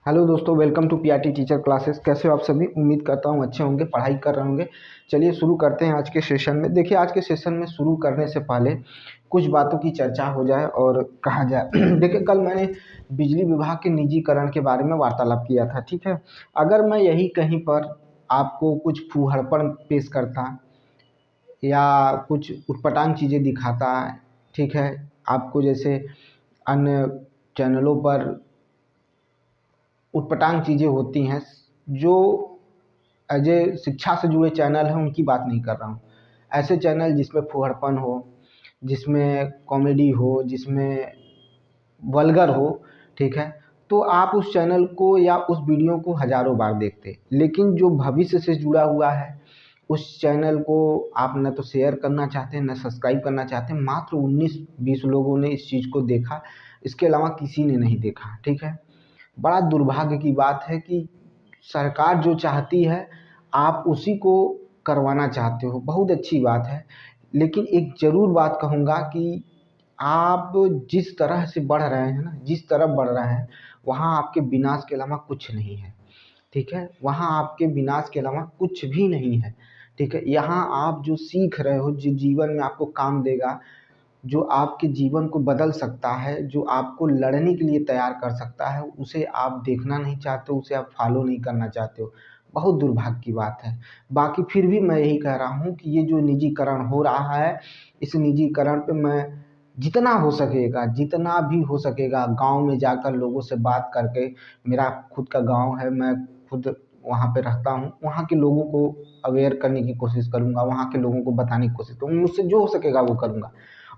Hello दोस्तों, welcome to PRT teacher classes. कैसे हो आप सभी? उम्मीद करता हूँ अच्छे होंगे, पढ़ाई कर रहे होंगे। चलिए शुरू करते हैं आज के सेशन में। देखिए, आज के सेशन में शुरू करने से पहले कुछ बातों की चर्चा हो जाए और कहा जाए। देखिए, कल मैंने बिजली विभाग के निजीकरण के बारे में वार्तालाप किया था, ठीक है। अगर मैं यही कहीं पर आपको कुछ फूहड़पन पेश करता या कुछ उटपटांग चीज़ें दिखाता, ठीक है, आपको जैसे अन्य चैनलों पर उटपटांग चीज़ें होती हैं जो एज ए शिक्षा से जुड़े चैनल हैं, उनकी बात नहीं कर रहा हूँ। ऐसे चैनल जिसमें फूहड़पन हो, जिसमें कॉमेडी हो, जिसमें वल्गर हो, ठीक है, तो आप उस चैनल को या उस वीडियो को हज़ारों बार देखते। लेकिन जो भविष्य से जुड़ा हुआ है, उस चैनल को आप न तो शेयर करना चाहते हैं, न सब्सक्राइब करना चाहते हैं। मात्र 19-20 लोगों ने इस चीज़ को देखा, इसके अलावा किसी ने नहीं देखा, ठीक है। बड़ा दुर्भाग्य की बात है कि सरकार जो चाहती है आप उसी को करवाना चाहते हो। बहुत अच्छी बात है, लेकिन एक ज़रूर बात कहूँगा कि आप जिस तरह से बढ़ रहे हैं ना, जिस तरफ बढ़ रहे हैं, वहाँ आपके विनाश के अलावा कुछ नहीं है, ठीक है। वहाँ आपके विनाश के अलावा कुछ भी नहीं है, ठीक है। यहाँ आप जो सीख रहे हो, जो जीवन में आपको काम देगा, जो आपके जीवन को बदल सकता है, जो आपको लड़ने के लिए तैयार कर सकता है, उसे आप देखना नहीं चाहते हो, उसे आप फॉलो नहीं करना चाहते हो। बहुत दुर्भाग्य की बात है। बाकी फिर भी मैं यही कह रहा हूँ कि ये जो निजीकरण हो रहा है, इस निजीकरण पे मैं जितना हो सकेगा, जितना भी हो सकेगा, गाँव में जाकर लोगों से बात करके, मेरा खुद का गाँव है, मैं खुद वहाँ पे रहता हूँ, वहाँ के लोगों को अवेयर करने की कोशिश करूँगा, वहाँ के लोगों को बताने की कोशिश करूँगा, मुझसे जो हो सकेगा वो करूँगा।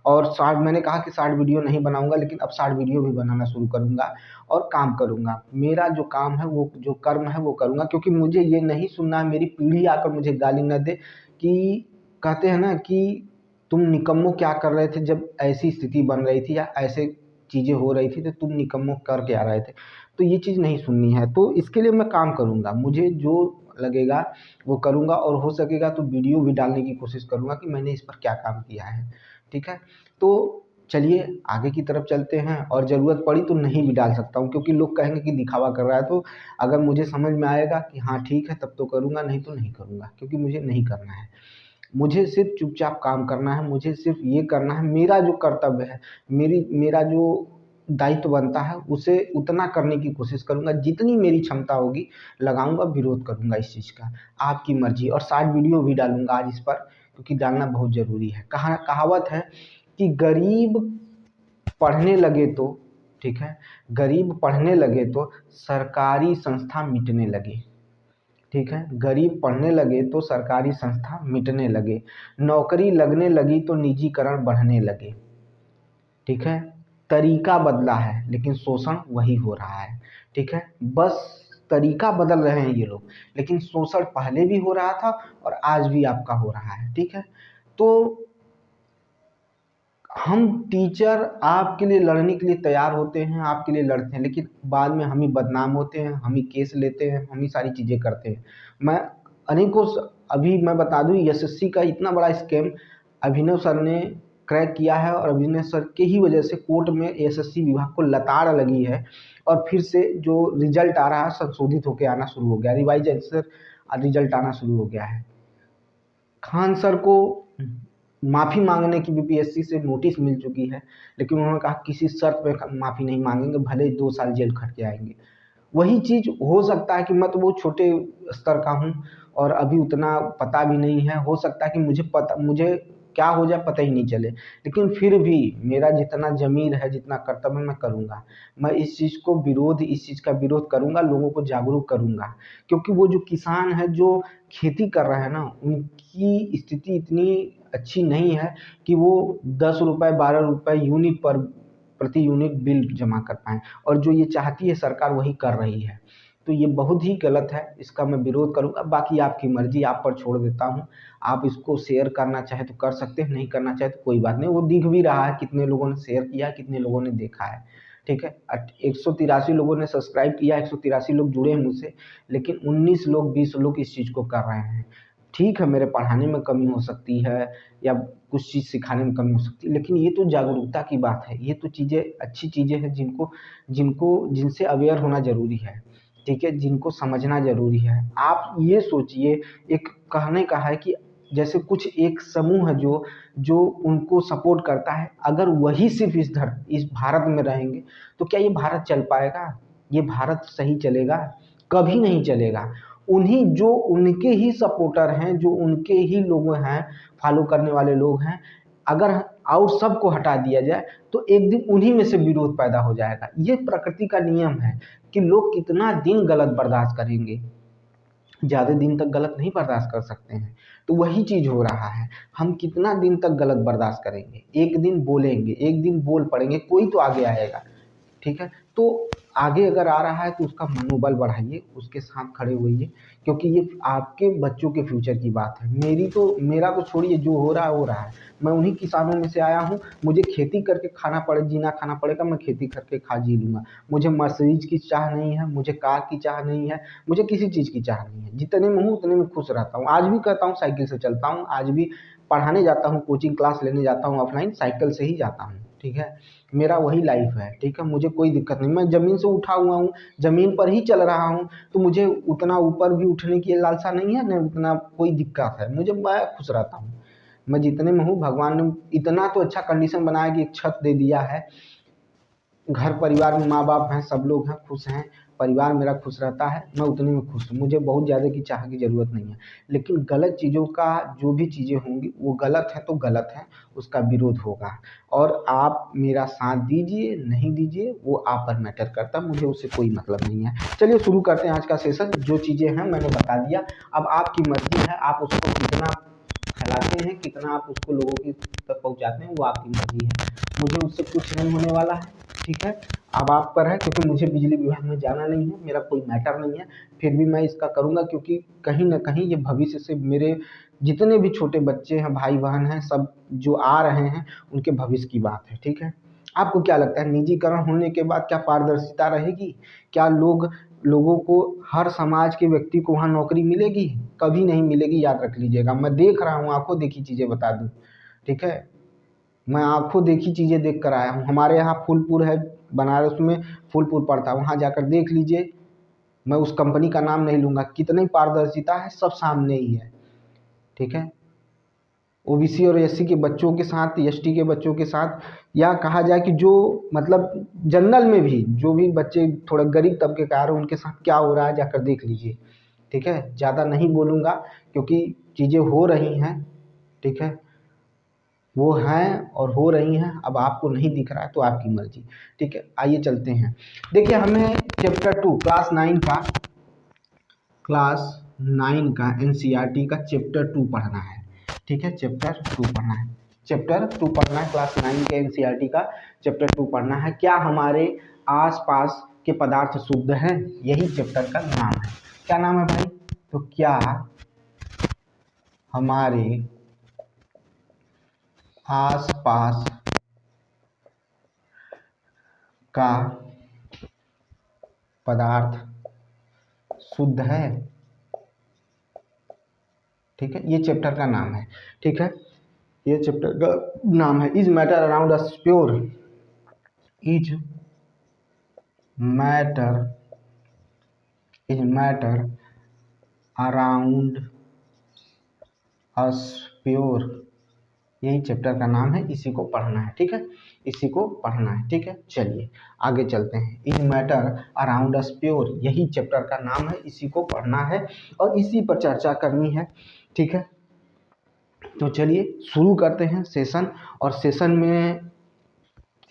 और शॉर्ट, मैंने कहा कि शॉर्ट वीडियो नहीं बनाऊंगा, लेकिन अब शॉर्ट वीडियो भी बनाना शुरू करूंगा और काम करूंगा। मेरा जो काम है, वो जो कर्म है वो करूंगा, क्योंकि मुझे ये नहीं सुनना है, मेरी पीढ़ी आकर मुझे गाली न दे कि कहते हैं ना कि तुम निकम्मों क्या कर रहे थे जब ऐसी स्थिति बन रही थी या ऐसे चीज़ें हो रही थी, तो तुम निकम्मों कर क्या रहे थे। तो ये चीज़ नहीं सुननी है, तो इसके लिए मैं काम करूंगा, मुझे जो लगेगा वो करूंगा, और हो सकेगा तो वीडियो भी डालने की कोशिश करूंगा कि मैंने इस पर क्या काम किया है, ठीक है। तो चलिए आगे की तरफ चलते हैं, और ज़रूरत पड़ी तो नहीं भी डाल सकता हूँ, क्योंकि लोग कहेंगे कि दिखावा कर रहा है। तो अगर मुझे समझ में आएगा कि हाँ ठीक है, तब तो करूँगा, नहीं तो नहीं करूँगा, क्योंकि मुझे नहीं करना है। मुझे सिर्फ चुपचाप काम करना है, मुझे सिर्फ ये करना है, मेरा जो कर्तव्य है, मेरा जो दायित्व बनता है, उसे उतना करने की कोशिश करूँगा, जितनी मेरी क्षमता होगी लगाऊंगा, विरोध करूँगा इस चीज़ का। आपकी मर्जी। और शॉर्ट वीडियो भी डालूंगा आज इस पर, क्योंकि डालना बहुत ज़रूरी है। कहावत है कि गरीब पढ़ने लगे तो, ठीक है, गरीब पढ़ने लगे तो सरकारी संस्था मिटने लगे, ठीक है। गरीब पढ़ने लगे तो सरकारी संस्था मिटने लगे, नौकरी लगने लगी तो निजीकरण बढ़ने लगे, ठीक है। तरीका बदला है लेकिन शोषण वही हो रहा है, ठीक है। बस तरीका बदल रहे हैं ये लोग, लेकिन शोषण पहले भी हो रहा था और आज भी आपका हो रहा है, ठीक है। तो हम टीचर आपके लिए लड़ने के लिए तैयार होते हैं, आपके लिए लड़ते हैं, लेकिन बाद में हम ही बदनाम होते हैं, हम ही केस लेते हैं, हम ही सारी चीज़ें करते हैं। मैं अनेकों अभी मैं बता दूं, एसएससी का इतना बड़ा स्कैम अभिनव सर ने क्रैक किया है, और अभिनव सर के ही वजह से कोर्ट में एसएससी विभाग को लताड़ लगी है, और फिर से जो रिजल्ट आ रहा है संशोधित होकर आना शुरू हो गया, रिवाइज आंसर रिजल्ट आना शुरू हो गया है। खान सर को माफ़ी मांगने की बीपीएससी से नोटिस मिल चुकी है, लेकिन उन्होंने कहा किसी शर्त पे माफ़ी नहीं मांगेंगे, भले 2 साल जेल खट के आएंगे। वही चीज़ हो सकता है कि मैं तो बहुत छोटे स्तर का हूँ और अभी उतना पता भी नहीं है, हो सकता है कि मुझे क्या हो जाए पता ही नहीं चले, लेकिन फिर भी मेरा जितना ज़मीर है, जितना कर्तव्य है, मैं करूँगा। मैं इस चीज़ का विरोध करूँगा, लोगों को जागरूक करूँगा, क्योंकि वो जो किसान है, जो खेती कर रहे हैं ना, उनकी स्थिति इतनी अच्छी नहीं है कि वो 10 रुपये 12 रुपये यूनिट पर प्रति यूनिट बिल जमा कर पाएँ, और जो ये चाहती है सरकार वही कर रही है। तो ये बहुत ही गलत है, इसका मैं विरोध करूँगा। बाकी आपकी मर्ज़ी, आप पर छोड़ देता हूँ। आप इसको शेयर करना चाहें तो कर सकते हैं, नहीं करना चाहें तो कोई बात नहीं। वो दिख भी रहा है कितने लोगों ने शेयर किया, कितने लोगों ने देखा है, ठीक है। 183 लोगों ने सब्सक्राइब किया, 183 लोग जुड़े हैं मुझसे, लेकिन 19 लोग 20 लोग इस चीज़ को कर रहे हैं, ठीक है मेरे पढ़ाने में कमी हो सकती है या कुछ चीज़ सिखाने में कमी हो सकती है, लेकिन ये तो जागरूकता की बात है, ये तो चीज़ें अच्छी चीज़ें हैं जिनको जिनको जिनसे अवेयर होना ज़रूरी है, ठीक है, जिनको समझना ज़रूरी है। आप ये सोचिए, एक कहने का है कि जैसे कुछ एक समूह है जो जो उनको सपोर्ट करता है, अगर वही सिर्फ इस भारत में रहेंगे तो क्या ये भारत चल पाएगा? ये भारत सही चलेगा? कभी नहीं चलेगा। उन्हीं जो उनके ही सपोर्टर हैं, जो उनके ही लोग हैं, फॉलो करने वाले लोग हैं, अगर और सबको हटा दिया जाए तो एक दिन उन्हीं में से विरोध पैदा हो जाएगा। ये प्रकृति का नियम है कि लोग कितना दिन गलत बर्दाश्त करेंगे, ज़्यादा दिन तक गलत नहीं बर्दाश्त कर सकते हैं। तो वही चीज़ हो रहा है, हम कितना दिन तक गलत बर्दाश्त करेंगे? एक दिन बोलेंगे, एक दिन बोल पड़ेंगे, कोई तो आगे आएगा, ठीक है? तो आगे अगर आ रहा है तो उसका मनोबल बढ़ाइए, उसके साथ खड़े होइए, क्योंकि ये आपके बच्चों के फ्यूचर की बात है। मेरा तो छोड़िए, जो हो रहा है हो रहा है। मैं उन्हीं किसानों में से आया हूँ, मुझे खेती करके जीना खाना पड़ेगा, मैं खेती करके जी लूँगा। मुझे मर्सिडीज की चाह नहीं है, मुझे कार की चाह नहीं है, मुझे किसी चीज़ की चाह नहीं है। जितने में हूँ उतने में खुश रहता हूँ। आज भी कहता हूँ साइकिल से चलता हूँ, आज भी पढ़ाने जाता हूँ, कोचिंग क्लास लेने जाता हूँ ऑफलाइन, साइकिल से ही जाता हूँ, ठीक है? मेरा वही लाइफ है, ठीक है? मुझे कोई दिक्कत नहीं, मैं ज़मीन से उठा हुआ हूँ, ज़मीन पर ही चल रहा हूँ, तो मुझे उतना ऊपर भी उठने की लालसा नहीं है, न उतना कोई दिक्कत है। मैं खुश रहता हूँ। मैं जितने में हूँ, भगवान ने इतना तो अच्छा कंडीशन बनाया कि एक छत दे दिया है, घर परिवार में माँ-बाप हैं, सब लोग हैं, खुश हैं, परिवार मेरा खुश रहता है, मैं उतने में खुश हूँ। मुझे बहुत ज़्यादा की चाह की ज़रूरत नहीं है। लेकिन गलत चीज़ों का जो भी चीज़ें होंगी वो गलत है तो गलत है, उसका विरोध होगा। और आप मेरा साथ दीजिए, नहीं दीजिए, वो आप पर मैटर करता है, मुझे उससे कोई मतलब नहीं है। चलिए शुरू करते हैं आज का सेशन। जो चीज़ें हैं मैंने बता दिया, अब आपकी मर्ज़ी है, आप उसको कितना फैलाते हैं, कितना आप उसको लोगों की तक पहुँचाते हैं, वो आपकी मर्ज़ी है। मुझे उससे कुछ नहीं होने वाला है, ठीक है? अब आप पर है, क्योंकि मुझे बिजली विभाग में जाना नहीं है, मेरा कोई मैटर नहीं है, फिर भी मैं इसका करूँगा, क्योंकि कहीं न कहीं ये भविष्य से मेरे जितने भी छोटे बच्चे हैं, भाई-बहन हैं, सब जो आ रहे हैं, उनके भविष्य की बात है, ठीक है? आपको क्या लगता है, निजीकरण होने के बाद क्या पारदर्शिता रहेगी? क्या लोगों को, हर समाज के व्यक्ति को वहाँ नौकरी मिलेगी? कभी नहीं मिलेगी, याद रख लीजिएगा। मैं देख रहा हूँ, आँखों देखी चीज़ें बता दूँ, ठीक है? मैं आँखों देखी चीज़ें देख कर आया हूँ। हमारे यहाँ फूलपुर है, बनारस में फूलपुर पड़ता है, वहाँ जाकर देख लीजिए। मैं उस कंपनी का नाम नहीं लूँगा, कितनी पारदर्शिता है, सब सामने ही है, ठीक है? ओबीसी और एससी के बच्चों के साथ, एसटी के बच्चों के साथ, या कहा जाए कि जो मतलब जनरल में भी जो भी बच्चे थोड़ा गरीब तबके के आ रहे हैं, उनके साथ क्या हो रहा है जाकर देख लीजिए, ठीक है? ज़्यादा नहीं बोलूँगा, क्योंकि चीज़ें हो रही हैं, ठीक है? वो हैं और हो रही हैं, अब आपको नहीं दिख रहा है तो आपकी मर्ज़ी, ठीक है? आइए चलते हैं। देखिए, हमें चैप्टर 2 क्लास 9 का एनसीईआरटी का चैप्टर 2 पढ़ना है, ठीक है? चैप्टर 2 पढ़ना है, क्लास 9 के एनसीईआरटी का चैप्टर 2 पढ़ना है। क्या हमारे आस-पास के पदार्थ शुद्ध हैं? यही चैप्टर का नाम है। क्या नाम है भाई? तो क्या हमारे आस-पास का पदार्थ शुद्ध है? ठीक है, ये चैप्टर का नाम है, ठीक है? ये चैप्टर का नाम है is matter around us pure, is matter around us pure, यही चैप्टर का नाम है, इसी को पढ़ना है, ठीक है? इसी को पढ़ना है, ठीक है? चलिए आगे चलते हैं। Is matter around us pure, यही चैप्टर का नाम है, इसी को पढ़ना है और इसी पर चर्चा करनी है, ठीक है? तो चलिए शुरू करते हैं सेशन, और सेशन में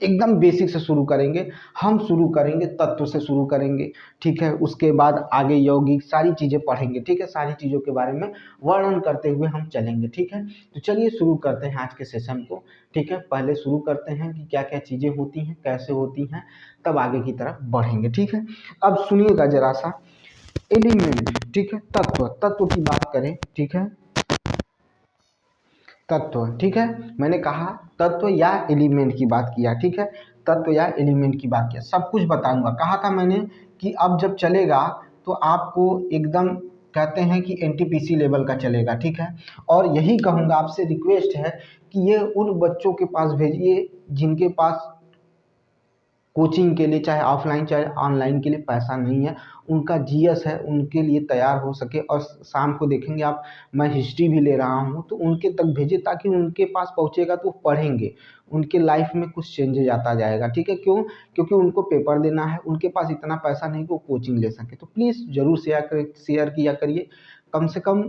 एकदम बेसिक से शुरू करेंगे। हम शुरू करेंगे तत्व से शुरू करेंगे, ठीक है? उसके बाद आगे यौगिक सारी चीज़ें पढ़ेंगे, ठीक है? सारी चीज़ों के बारे में वर्णन करते हुए हम चलेंगे, ठीक है? तो चलिए शुरू करते हैं आज के सेशन को, ठीक है? पहले शुरू करते हैं कि क्या क्या चीज़ें होती हैं, कैसे होती हैं, तब आगे की तरफ बढ़ेंगे, ठीक है? अब सुनिएगा जरा सा, एलिमेंट, ठीक है? तत्व की बात करें, ठीक है? तत्व, ठीक है? मैंने कहा तत्व या एलिमेंट की बात किया, ठीक है? तत्व या एलिमेंट की बात किया, सब कुछ बताऊंगा। कहा था मैंने कि अब जब चलेगा तो आपको एकदम कहते हैं कि एनटीपीसी लेवल का चलेगा, ठीक है। और यही कहूँगा आपसे, रिक्वेस्ट है कि ये उन बच्चों के पास भेजिए जिनके पास कोचिंग के लिए चाहे ऑफलाइन चाहे ऑनलाइन के लिए पैसा नहीं है, उनका जीएस है उनके लिए तैयार हो सके। और शाम को देखेंगे आप, मैं हिस्ट्री भी ले रहा हूँ तो उनके तक भेजिए, ताकि उनके पास पहुँचेगा तो वो पढ़ेंगे, उनके लाइफ में कुछ चेंजेज आता जाएगा, ठीक है। क्यों? क्योंकि उनको पेपर देना है, उनके पास इतना पैसा नहीं कि वो कोचिंग ले सके। तो प्लीज़ ज़रूर शेयर किया करिए। कम से कम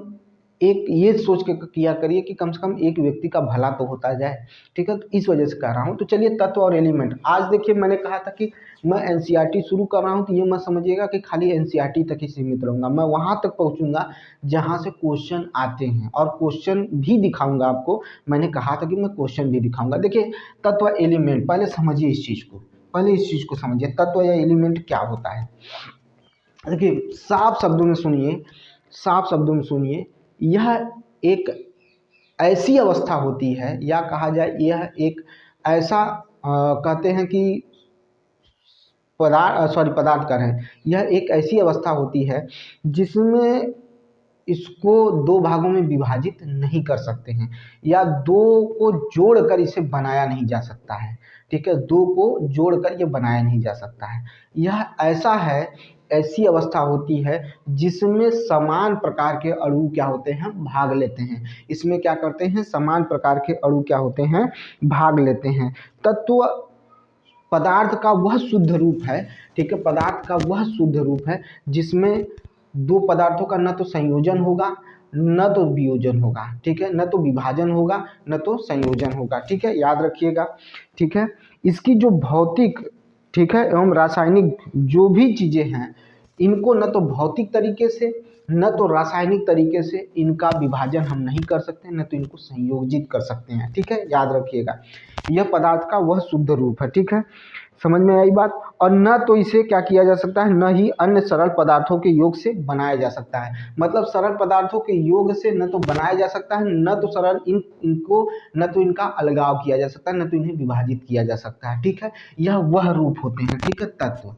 एक ये सोच के किया करिए कि कम से कम एक व्यक्ति का भला तो होता जाए, ठीक है। तो इस वजह से कह रहा हूँ। तो चलिए, तत्व और एलिमेंट, आज देखिए मैंने कहा था कि मैं एनसीईआरटी शुरू कर रहा हूँ, तो ये मत समझिएगा कि खाली एनसीईआरटी तक ही सीमित रहूँगा। मैं वहाँ तक पहुँचूँगा जहाँ से क्वेश्चन आते हैं, और क्वेश्चन भी दिखाऊँगा आपको। मैंने कहा था कि मैं क्वेश्चन भी दिखाऊँगा। देखिए, तत्व एलिमेंट, पहले समझिए इस चीज़ को, पहले इस चीज़ को समझिए, तत्व या एलिमेंट क्या होता है। देखिए, साफ शब्दों में सुनिए, साफ शब्दों में सुनिए, यह एक ऐसी अवस्था होती है, या कहा जाए यह एक ऐसा कहते हैं कि पदार्थ कर हैं, यह एक ऐसी अवस्था होती है जिसमें इसको दो भागों में विभाजित नहीं कर सकते हैं, या दो को जोड़कर इसे बनाया नहीं जा सकता है, ठीक है। दो को जोड़कर ये बनाया नहीं जा सकता है। यह ऐसा है, ऐसी अवस्था होती है जिसमें समान प्रकार के अणु क्या होते हैं, भाग लेते हैं। इसमें क्या करते हैं, समान प्रकार के अणु क्या होते हैं, भाग लेते हैं। तत्व पदार्थ का वह शुद्ध रूप है, ठीक है, पदार्थ का वह शुद्ध रूप है जिसमें दो पदार्थों का न तो संयोजन होगा न तो वियोजन होगा, ठीक है, न तो विभाजन होगा न तो संयोजन होगा, ठीक है, याद रखिएगा, ठीक है। इसकी जो भौतिक, ठीक है, एवं रासायनिक जो भी चीज़ें हैं, इनको न तो भौतिक तरीके से न तो रासायनिक तरीके से इनका विभाजन हम नहीं कर सकते, न तो इनको संयोजित कर सकते हैं, ठीक है, याद रखिएगा। यह पदार्थ का वह शुद्ध रूप है, ठीक है, समझ में आई बात। और न तो इसे क्या किया जा सकता है, न ही अन्य सरल पदार्थों के योग से बनाया जा सकता है। मतलब सरल पदार्थों के योग से न तो बनाया जा सकता है, न तो सरल इनको न तो इनका अलगाव किया जा सकता है, न तो इन्हें विभाजित किया जा सकता है, ठीक है। यह वह रूप होते हैं, ठीक है, तत्व,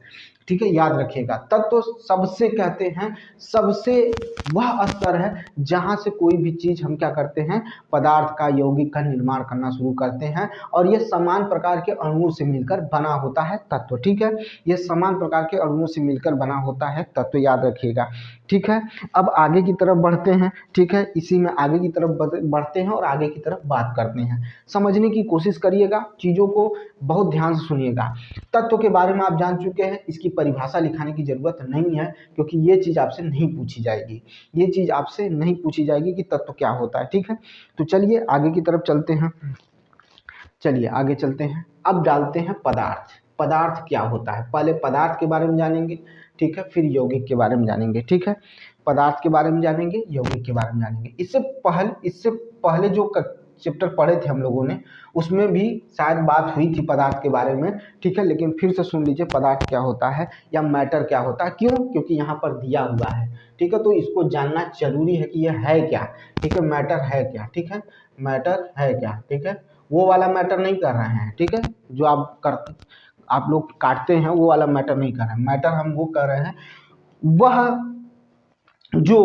ठीक है, याद रखिएगा। तत्व सबसे कहते हैं, सबसे वह स्तर है जहाँ से कोई भी चीज़ हम क्या करते हैं, पदार्थ का, यौगिक का निर्माण करना शुरू करते हैं, और यह समान प्रकार के अणुओं से मिलकर बना होता है तत्व, ठीक है। यह समान प्रकार के अणुओं से मिलकर बना होता है तत्व, याद रखिएगा, ठीक है। अब आगे की तरफ बढ़ते हैं, ठीक है, इसी में आगे की तरफ बढ़ते हैं और आगे की तरफ बात करते हैं। समझने की कोशिश करिएगा, चीज़ों को बहुत ध्यान से सुनिएगा। तत्व के बारे में आप जान चुके हैं, इसकी परिभाषा लिखाने की जरूरत नहीं है, क्योंकि ये चीज़ आपसे नहीं पूछी जाएगी, ये चीज़ आपसे नहीं पूछी जाएगी कि तत्व क्या होता है, ठीक है। तो चलिए आगे की तरफ चलते हैं, चलिए आगे चलते हैं। अब डालते हैं पदार्थ। पदार्थ क्या होता है, पहले पदार्थ के बारे में जानेंगे, ठीक है, फिर यौगिक के बारे में जानेंगे, ठीक है। पदार्थ के बारे में जानेंगे, यौगिक के बारे में जानेंगे। इससे पहले जो चैप्टर पढ़े थे हम लोगों ने, उसमें भी शायद बात हुई थी पदार्थ के बारे में, ठीक है। लेकिन फिर से सुन लीजिए, पदार्थ क्या होता है या मैटर क्या होता है। क्यों? क्योंकि यहाँ पर दिया हुआ है, ठीक है, तो इसको जानना जरूरी है कि यह है क्या, ठीक है, मैटर है क्या, ठीक है, मैटर है क्या, ठीक है। वो वाला मैटर नहीं कर रहे हैं, ठीक है, जो आप लोग काटते हैं वो वाला मैटर नहीं कर रहे हैं। मैटर हम वो कर रहे हैं, वह जो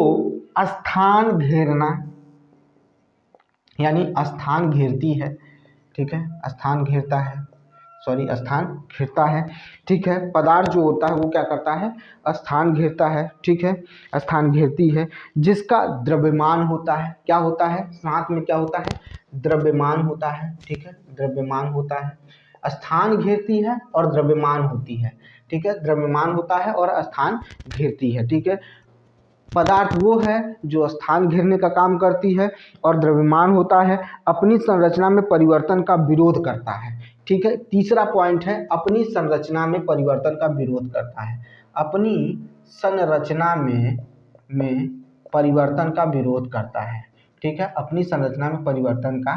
स्थान घेरना, यानी स्थान घेरती है, ठीक है, स्थान घेरता है, सॉरी, स्थान घेरता है, ठीक है। पदार्थ जो होता है वो क्या करता है, स्थान घेरता है, ठीक है, स्थान घेरती है, जिसका द्रव्यमान होता है, क्या होता है, साथ में क्या होता है, द्रव्यमान होता है, ठीक है, द्रव्यमान होता है। स्थान घेरती है और द्रव्यमान होती है, ठीक है, द्रव्यमान होता है और स्थान घेरती है, ठीक है। पदार्थ वो है जो स्थान घेरने का काम करती है और द्रव्यमान होता है, अपनी संरचना में परिवर्तन का विरोध करता है, ठीक है। तीसरा पॉइंट है, अपनी संरचना में परिवर्तन का विरोध करता है, अपनी संरचना में परिवर्तन का विरोध करता है, ठीक है, अपनी संरचना में परिवर्तन का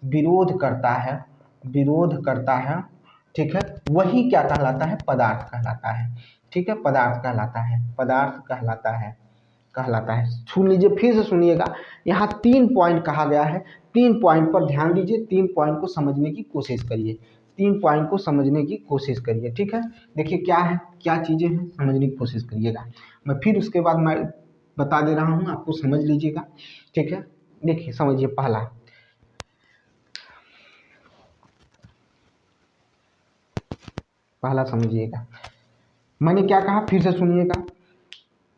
विरोध करता है, विरोध करता है, ठीक है। वही क्या कहलाता है, पदार्थ कहलाता है, ठीक है, पदार्थ कहलाता है, पदार्थ कहलाता है। सुन लीजिए, फिर से सुनिएगा, यहाँ 3 पॉइंट कहा गया है, 3 पॉइंट पर ध्यान दीजिए, 3 पॉइंट को समझने की कोशिश करिए, 3 पॉइंट को समझने की कोशिश करिए, ठीक है। देखिए क्या है, क्या चीज़ें हैं, समझने की कोशिश करिएगा। मैं फिर उसके बाद मैं बता दे रहा हूँ, आपको समझ लीजिएगा। ठीक है, देखिए समझिए। पहला समझिएगा, मैंने क्या कहा फिर से सुनिएगा।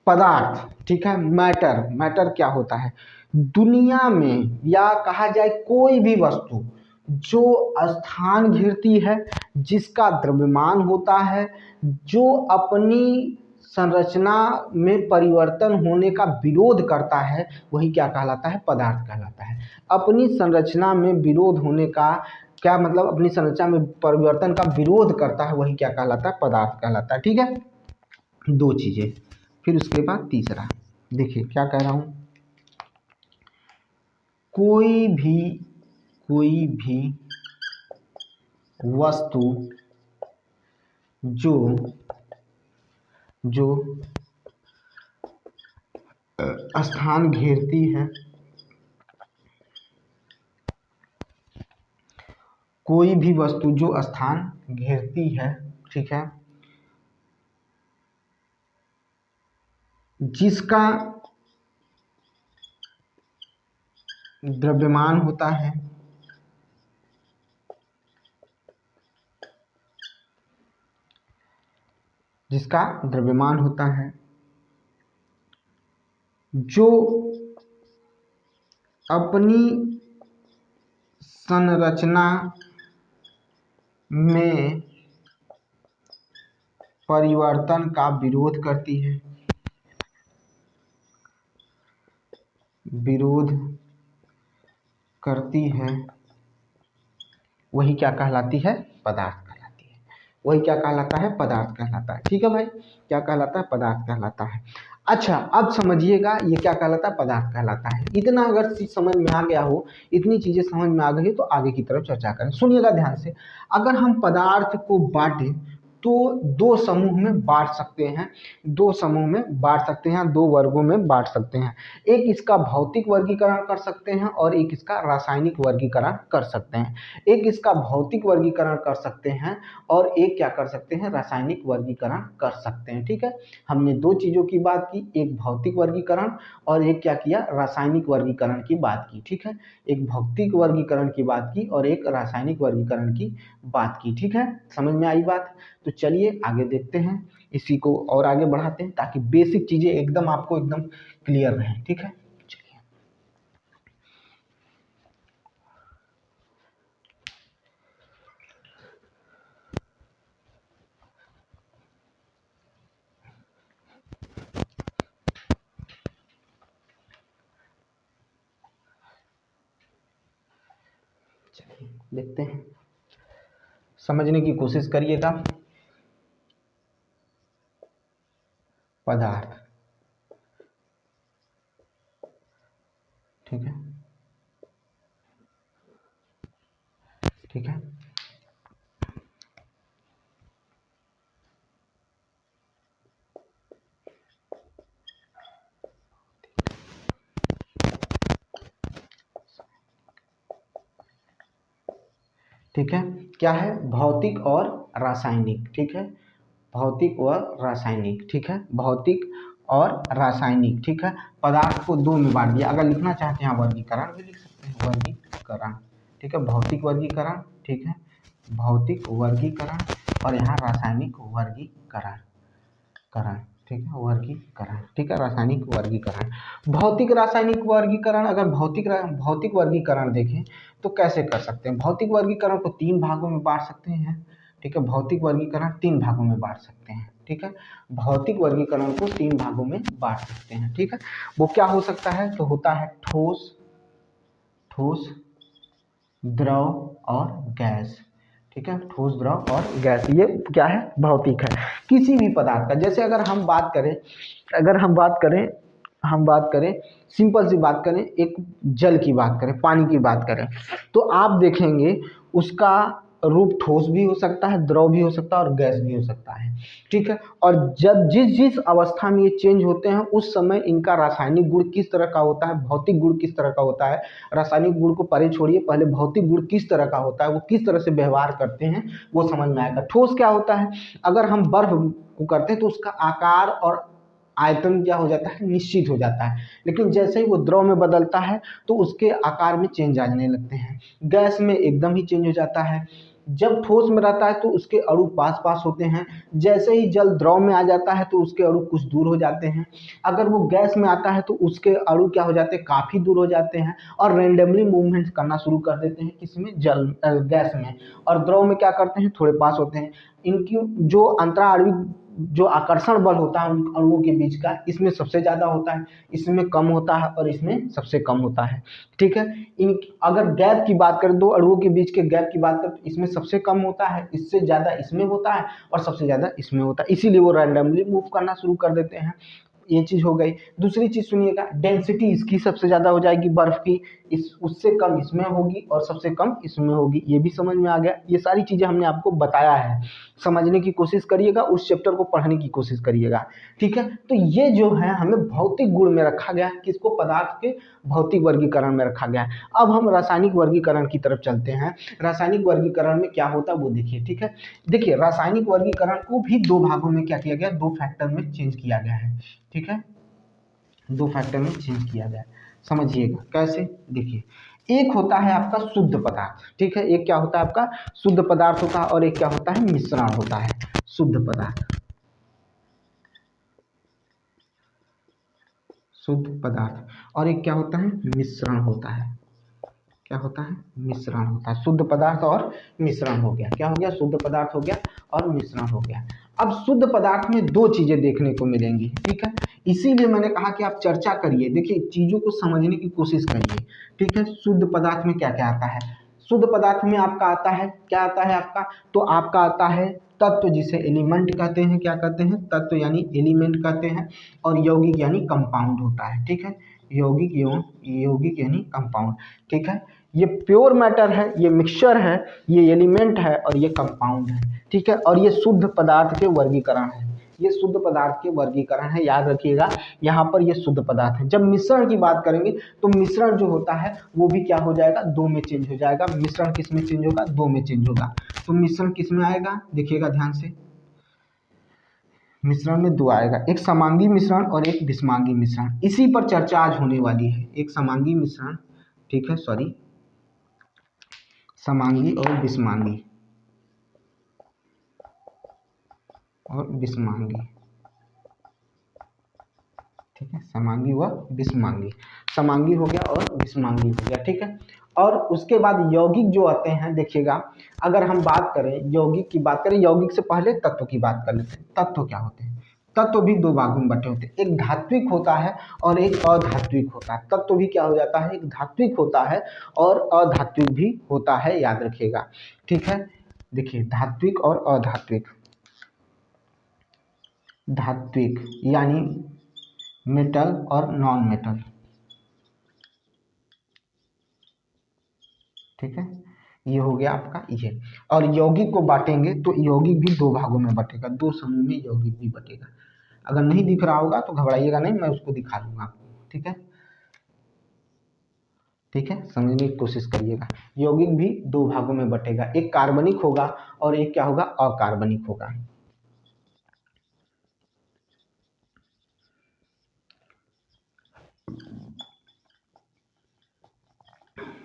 पदार्थ, ठीक है, मैटर क्या होता है दुनिया में, या कहा जाए कोई भी वस्तु जो स्थान घेरती है, जिसका द्रव्यमान होता है, जो अपनी संरचना में परिवर्तन होने का विरोध करता है, वही क्या कहलाता है? पदार्थ कहलाता है। अपनी संरचना में विरोध होने का क्या मतलब? अपनी संरचना में परिवर्तन का विरोध करता है, वही क्या कहलाता है? पदार्थ कहलाता है। ठीक है, दो चीजें। फिर उसके बाद तीसरा, देखिए क्या कह रहा हूं। कोई भी वस्तु जो स्थान घेरती है, कोई भी वस्तु जो स्थान घेरती है, ठीक है, जिसका द्रव्यमान होता है, जिसका द्रव्यमान होता है, जो अपनी संरचना में परिवर्तन का विरोध करती है, वही क्या कहलाती है? पदार्थ कहलाती है। वही क्या कहलाता है? पदार्थ कहलाता है। ठीक है भाई, क्या कहलाता है? पदार्थ कहलाता है। अच्छा, अब समझिएगा ये क्या कहलाता है? पदार्थ कहलाता है। इतना अगर समझ में आ गया हो, इतनी चीजें समझ में आ गई तो आगे की तरफ चर्चा करें। सुनिएगा ध्यान से। अगर हम पदार्थ को बांटें तो दो समूह में बांट सकते हैं, दो वर्गों में बांट सकते हैं। एक इसका भौतिक वर्गीकरण कर सकते हैं और एक इसका रासायनिक वर्गीकरण कर सकते हैं। एक इसका भौतिक वर्गीकरण कर सकते हैं और एक क्या कर सकते हैं? रासायनिक वर्गीकरण कर सकते हैं। ठीक है, हमने दो चीजों की बात की, एक भौतिक वर्गीकरण और एक क्या किया? रासायनिक वर्गीकरण की बात की। ठीक है, एक भौतिक वर्गीकरण की बात की और एक रासायनिक वर्गीकरण की बात की। ठीक है, समझ में आई बात? तो चलिए आगे देखते हैं, इसी को और आगे बढ़ाते हैं ताकि बेसिक चीजें एकदम आपको एकदम क्लियर रहें। ठीक है, चलिए देखते हैं, समझने की कोशिश करिएगा। पदार्थ, ठीक है, ठीक है, ठीक है। क्या है? भौतिक और रासायनिक। ठीक है, भौतिक व रासायनिक। ठीक है, भौतिक और रासायनिक। ठीक है, पदार्थ को दो में बांट दिया। अगर लिखना चाहते हैं वर्गीकरण भी लिख सकते हैं, वर्गीकरण। ठीक है, भौतिक वर्गीकरण, ठीक है, भौतिक वर्गीकरण और यहाँ रासायनिक वर्गीकरण, ठीक है, वर्गीकरण। ठीक है, रासायनिक वर्गीकरण, भौतिक रासायनिक वर्गीकरण। अगर भौतिक वर्गीकरण देखें तो कैसे कर सकते हैं? भौतिक वर्गीकरण को तीन भागों में बांट सकते हैं। ठीक है, भौतिक वर्गीकरण तीन भागों में बांट सकते हैं। ठीक है, भौतिक वर्गीकरण को तीन भागों में बांट सकते हैं। ठीक है, वो क्या हो सकता है? तो होता है ठोस, द्रव और गैस। ठीक है, ठोस, द्रव और गैस, ये क्या है? भौतिक है। किसी भी पदार्थ का, जैसे अगर हम बात करें सिंपल सी बात करें, एक जल की बात करें, पानी की बात करें, तो आप देखेंगे उसका रूप ठोस भी हो सकता है, द्रव भी हो सकता है और गैस भी हो सकता है। ठीक है, और जब जिस जिस अवस्था में ये चेंज होते हैं उस समय इनका रासायनिक गुण किस तरह का होता है, भौतिक गुण किस तरह का होता है, रासायनिक गुण को परे छोड़िए, पहले भौतिक गुण किस तरह का होता है, वो किस तरह से व्यवहार करते हैं, वो समझ में आएगा। ठोस क्या होता है? अगर हम बर्फ को करते हैं तो उसका आकार और आयतन क्या हो जाता है, निश्चित हो जाता है। लेकिन जैसे ही वो द्रव में बदलता है तो उसके आकार में चेंज आने लगते हैं। गैस में एकदम ही चेंज हो जाता है। जब ठोस में रहता है तो उसके अणु पास पास होते हैं, जैसे ही जल द्रव में आ जाता है तो उसके अणु कुछ दूर हो जाते हैं। अगर वो गैस में आता है तो उसके अणु क्या हो जाते हैं, काफ़ी दूर हो जाते हैं और रेंडमली मूवमेंट करना शुरू कर देते हैं, किसमें, गैस में। और द्रव में क्या करते हैं, थोड़े पास होते हैं। इनकी जो अंतराणविक जो आकर्षण बल होता है उन अणुओं के बीच का, इसमें सबसे ज़्यादा होता है, इसमें कम होता है और इसमें सबसे कम होता है। ठीक है। इन अगर गैप की बात करें, दो अणुओं के बीच के गैप की बात करें तो इसमें सबसे कम होता है, इससे ज़्यादा इसमें होता है और सबसे ज़्यादा इसमें होता है, इसीलिए वो रैंडमली मूव करना शुरू कर देते हैं। ये चीज़ हो गई। दूसरी चीज़ सुनिएगा, डेंसिटी इसकी सबसे ज़्यादा हो जाएगी बर्फ़ की, इस उससे कम इसमें होगी और सबसे कम इसमें होगी। ये भी समझ में आ गया। ये सारी चीज़ें हमने आपको बताया है, समझने की कोशिश करिएगा, उस चैप्टर को पढ़ने की कोशिश करिएगा। ठीक है। तो ये जो है हमें भौतिक गुण में रखा गया है, किसको, पदार्थ के भौतिक वर्गीकरण में रखा गया है। अब हम रासायनिक वर्गीकरण की तरफ चलते हैं। रासायनिक वर्गीकरण में क्या होता है वो देखिए। ठीक है। देखिए, रासायनिक वर्गीकरण को भी दो भागों में क्या किया गया, दो फैक्टर में चेंज किया गया है। ठीक है, दो फैक्टर में चेंज किया गया है। समझिएगा कैसे, देखिए, एक होता है आपका शुद्ध पदार्थ। ठीक है, एक क्या होता है आपका शुद्ध पदार्थ होता है और एक क्या होता है, मिश्रण होता है। शुद्ध पदार्थ, शुद्ध पदार्थ, और एक क्या होता है, मिश्रण होता है। क्या होता है, मिश्रण होता है। शुद्ध पदार्थ और मिश्रण हो गया, क्या हो गया, शुद्ध पदार्थ हो गया और मिश्रण हो गया। अब शुद्ध पदार्थ में दो चीजें देखने को मिलेंगी। ठीक है, इसीलिए मैंने कहा कि आप चर्चा करिए, देखिए चीजों को समझने की कोशिश करिए। ठीक है, शुद्ध पदार्थ में क्या क्या आता है। शुद्ध पदार्थ में आपका आता है, क्या आता है आपका, तो आपका आता है तत्व, जिसे एलिमेंट कहते हैं। क्या कहते हैं, तत्व यानी एलिमेंट कहते हैं। और यौगिक यानी कंपाउंड होता है। ठीक है, यौगिक यानी कंपाउंड। ठीक है, ये प्योर मैटर है, ये मिक्सचर है, ये एलिमेंट है और ये कंपाउंड है। ठीक है, और ये शुद्ध पदार्थ के वर्गीकरण है। ये शुद्ध पदार्थ के वर्गीकरण है, याद रखिएगा। यहाँ पर ये शुद्ध पदार्थ है। जब मिश्रण की बात करेंगे तो मिश्रण जो होता है वो भी क्या हो जाएगा, दो में चेंज हो जाएगा। मिश्रण किस में चेंज होगा, दो में चेंज होगा। तो मिश्रण किस में आएगा, देखिएगा ध्यान से, मिश्रण में दो आएगा, एक समांगी मिश्रण और एक विषमांगी मिश्रण। इसी पर चर्चा आज होने वाली है, एक समांगी मिश्रण, ठीक है, सॉरी, समांगी और विषमांगी, और विषमांगी। ठीक है, समांगी व विषमांगी, समांगी हो गया और विषमांगी हो गया। ठीक है, और उसके बाद यौगिक जो आते हैं, देखिएगा, अगर हम बात करें यौगिक की बात करें, यौगिक से पहले तत्व की बात कर लेते हैं। तत्व क्या होते हैं, तत्व भी दो भागों में बटे होते हैं, एक धात्विक होता है और एक अधात्विक होता है। तत्व भी क्या हो जाता है, एक धात्विक होता है और अधात्विक भी होता है, याद रखिएगा। ठीक है, देखिए, धात्विक और अधात्विक, धात्विक यानी मेटल और नॉन मेटल। ठीक है, ये हो गया आपका ये। और यौगिक को बांटेंगे तो यौगिक भी दो भागों में बटेगा, दो समूह में यौगिक भी बटेगा। अगर नहीं दिख रहा होगा तो घबराइएगा नहीं, मैं उसको दिखा दूंगा आपको। ठीक है, ठीक है, समझने की कोशिश करिएगा। यौगिक भी दो भागों में बटेगा, एक कार्बनिक होगा और एक क्या होगा, अकार्बनिक होगा।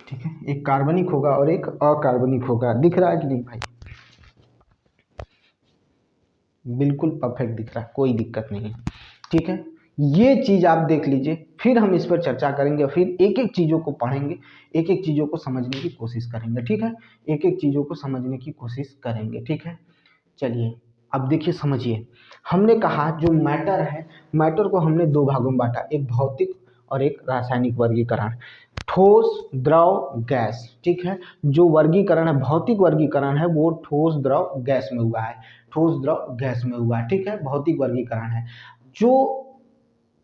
ठीक है, एक कार्बनिक होगा और एक अकार्बनिक होगा। दिख रहा है कि नहीं भाई, बिल्कुल परफेक्ट दिख रहा है, कोई दिक्कत नहीं है। ठीक है, ये चीज़ आप देख लीजिए, फिर हम इस पर चर्चा करेंगे, फिर एक एक चीज़ों को पढ़ेंगे, एक एक चीज़ों को समझने की कोशिश करेंगे। ठीक है, एक एक चीज़ों को समझने की कोशिश करेंगे। ठीक है, चलिए अब देखिए, समझिए, हमने कहा जो मैटर है, मैटर को हमने दो भागों में बांटा, एक भौतिक और एक रासायनिक वर्गीकरण, ठोस, द्रव, गैस। ठीक है, जो वर्गीकरण है, भौतिक वर्गीकरण है, वो ठोस, द्रव, गैस में हुआ है, ठोस, द्रव, गैस में हुआ है। ठीक है, भौतिक वर्गीकरण है। जो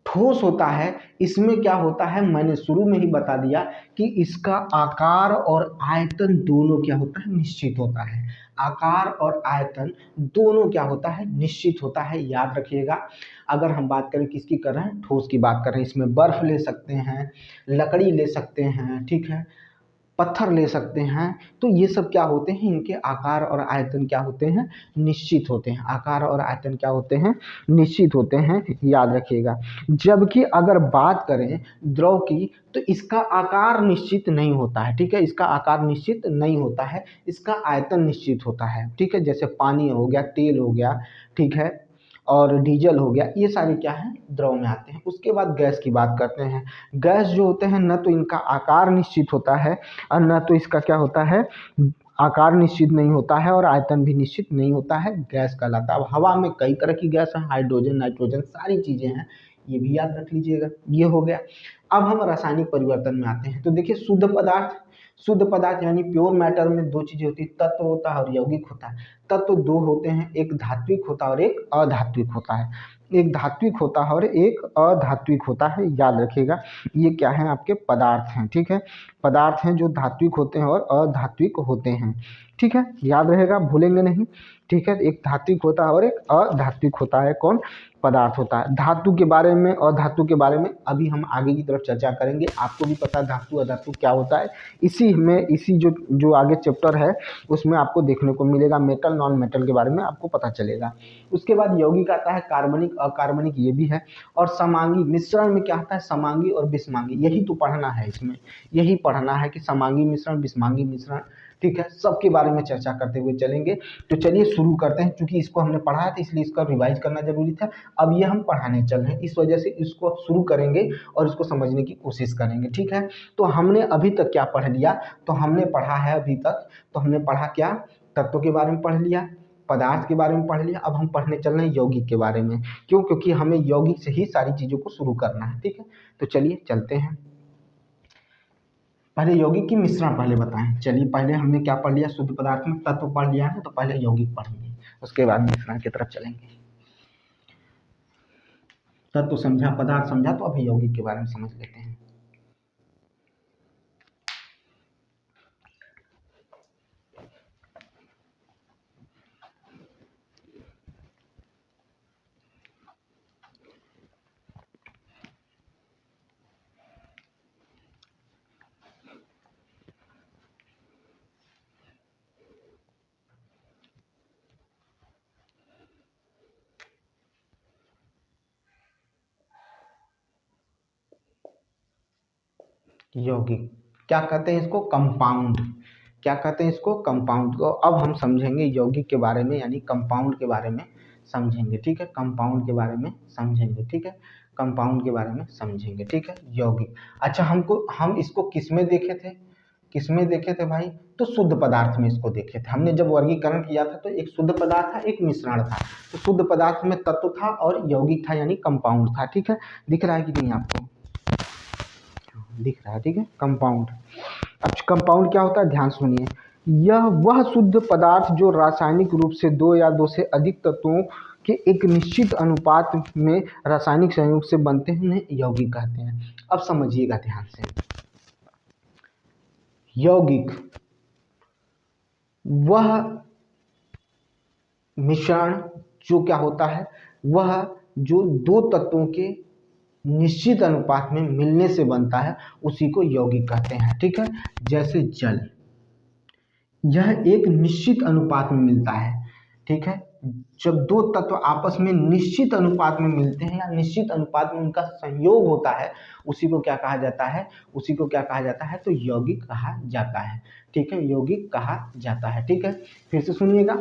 ठोस होता है, इसमें क्या होता है, मैंने शुरू में ही बता दिया कि इसका आकार और आयतन दोनों क्या होता है, निश्चित होता है। आकार और आयतन दोनों क्या होता है, निश्चित होता है, याद रखिएगा। अगर हम बात करें किसकी कर रहे हैं, ठोस की बात कर रहे हैं, इसमें बर्फ ले सकते हैं, लकड़ी ले सकते हैं, ठीक है, पत्थर ले सकते हैं। तो ये सब क्या होते हैं, इनके आकार और आयतन क्या होते हैं, निश्चित होते हैं। आकार और आयतन क्या होते हैं, निश्चित होते हैं, याद रखिएगा। जबकि अगर बात करें द्रव की तो इसका आकार निश्चित नहीं होता है, ठीक है, इसका आकार निश्चित नहीं होता है, इसका आयतन निश्चित होता है, ठीक है। जैसे पानी हो गया, तेल हो गया, ठीक है, और डीजल हो गया, ये सारे क्या हैं, द्रव में आते हैं। उसके बाद गैस की बात करते हैं। गैस जो होते हैं न तो इनका आकार निश्चित होता है और न तो इसका क्या होता है, आकार निश्चित नहीं होता है और आयतन भी निश्चित नहीं होता है, गैस कहलाता है। अब हवा में कई तरह की गैस है, हाइड्रोजन, नाइट्रोजन, सारी चीज़ें हैं, ये भी याद रख लीजिएगा। ये हो गया। अब हम रासायनिक परिवर्तन में आते हैं। तो देखिए शुद्ध पदार्थ यानी प्योर मैटर में दो चीजें होती है, तत्व होता है और यौगिक होता है। तत्व दो होते हैं, एक धात्विक होता है और एक अधात्विक होता है। एक धात्विक होता है और एक अधात्विक होता है, याद रखिएगा। ये क्या है, आपके पदार्थ हैं, ठीक है। पदार्थ हैं जो धात्विक होते हैं और अधात्विक होते हैं, ठीक है, याद रहेगा, भूलेंगे नहीं, ठीक है। एक धात्विक होता है और एक अधात्विक होता है, कौन, पदार्थ होता है। धातु के बारे में और धातु के बारे में अभी हम आगे की तरफ चर्चा करेंगे। आपको भी पता है धातु अधातु क्या होता है, इसी जो आगे चैप्टर है उसमें आपको देखने को मिलेगा। मेटल नॉन मेटल के बारे में आपको पता चलेगा। उसके बाद यौगिक आता है, कार्बनिक अकार्बनिक ये भी है, और समांगी मिश्रण में क्या आता है, समांगी और विषमांगी, यही तो पढ़ना है इसमें, यही पढ़ना है कि समांगी मिश्रण, विषमांगी मिश्रण, ठीक है, सबके बारे में चर्चा करते हुए चलेंगे। तो चलिए शुरू करते हैं। चूंकि इसको हमने पढ़ा था इसलिए इसका रिवाइज करना जरूरी था। अब ये हम पढ़ाने चल रहे हैं, इस वजह से इसको शुरू करेंगे और इसको समझने की कोशिश करेंगे, ठीक है। तो हमने अभी तक क्या पढ़ लिया, तो हमने पढ़ा है अभी तक, तो हमने पढ़ा क्या, तत्व के बारे में पढ़ लिया, पदार्थ के बारे में पढ़ लिया। अब हम पढ़ने चल रहे हैं यौगिक के बारे में, क्यों, क्योंकि हमें यौगिक से ही सारी चीजों को शुरू करना है, ठीक है। तो चलिए चलते हैं। पहले यौगिक की मिश्रण पहले बताएं। चलिए पहले हमने क्या पढ़ लिया, शुद्ध पदार्थ में तत्व पढ़ लिया है, तो पहले यौगिक पढ़ेंगे, उसके बाद मिश्रण की तरफ चलेंगे। तत्व समझा, पदार्थ समझा, तो अभी यौगिक के बारे में समझ लेते हैं। यौगिक क्या कहते हैं, इसको कंपाउंड, क्या कहते हैं इसको, कंपाउंड को अब हम समझेंगे यौगिक के बारे में, यानी कंपाउंड के बारे में समझेंगे, ठीक है। कंपाउंड के बारे में समझेंगे, ठीक है, कंपाउंड के बारे में समझेंगे, ठीक है। यौगिक, अच्छा हम इसको किस में देखे थे, किस में देखे थे भाई, तो शुद्ध पदार्थ में इसको देखे थे हमने। जब वर्गीकरण किया था तो एक शुद्ध पदार्थ था, एक मिश्रण था। तो शुद्ध पदार्थ में तत्व था और यौगिक था, यानी कंपाउंड था, ठीक है। दिख रहा है कि नहीं आपको, दिख रहा है, ठीक है, कंपाउंड। अब कंपाउंड क्या होता है, ध्यान सुनिए। यह वह शुद्ध पदार्थ जो रासायनिक रूप से दो या दो से अधिक तत्वों के एक निश्चित अनुपात में रासायनिक संयोग से बनते हैं, उन्हें यौगिक कहते हैं। अब समझिएगा ध्यान से, यौगिक वह मिश्रण जो क्या होता है, वह जो दो तत्वों के निश्चित अनुपात में मिलने से बनता है, उसी को यौगिक कहते हैं, ठीक है। जैसे जल, यह एक निश्चित अनुपात में मिलता है, ठीक है। जब दो तत्व आपस में निश्चित अनुपात में मिलते हैं या निश्चित अनुपात में उनका संयोग होता है, उसी को क्या कहा जाता है, उसी को क्या कहा जाता है, तो यौगिक कहा जाता है, ठीक है, यौगिक कहा जाता है, ठीक है। फिर से सुनिएगा,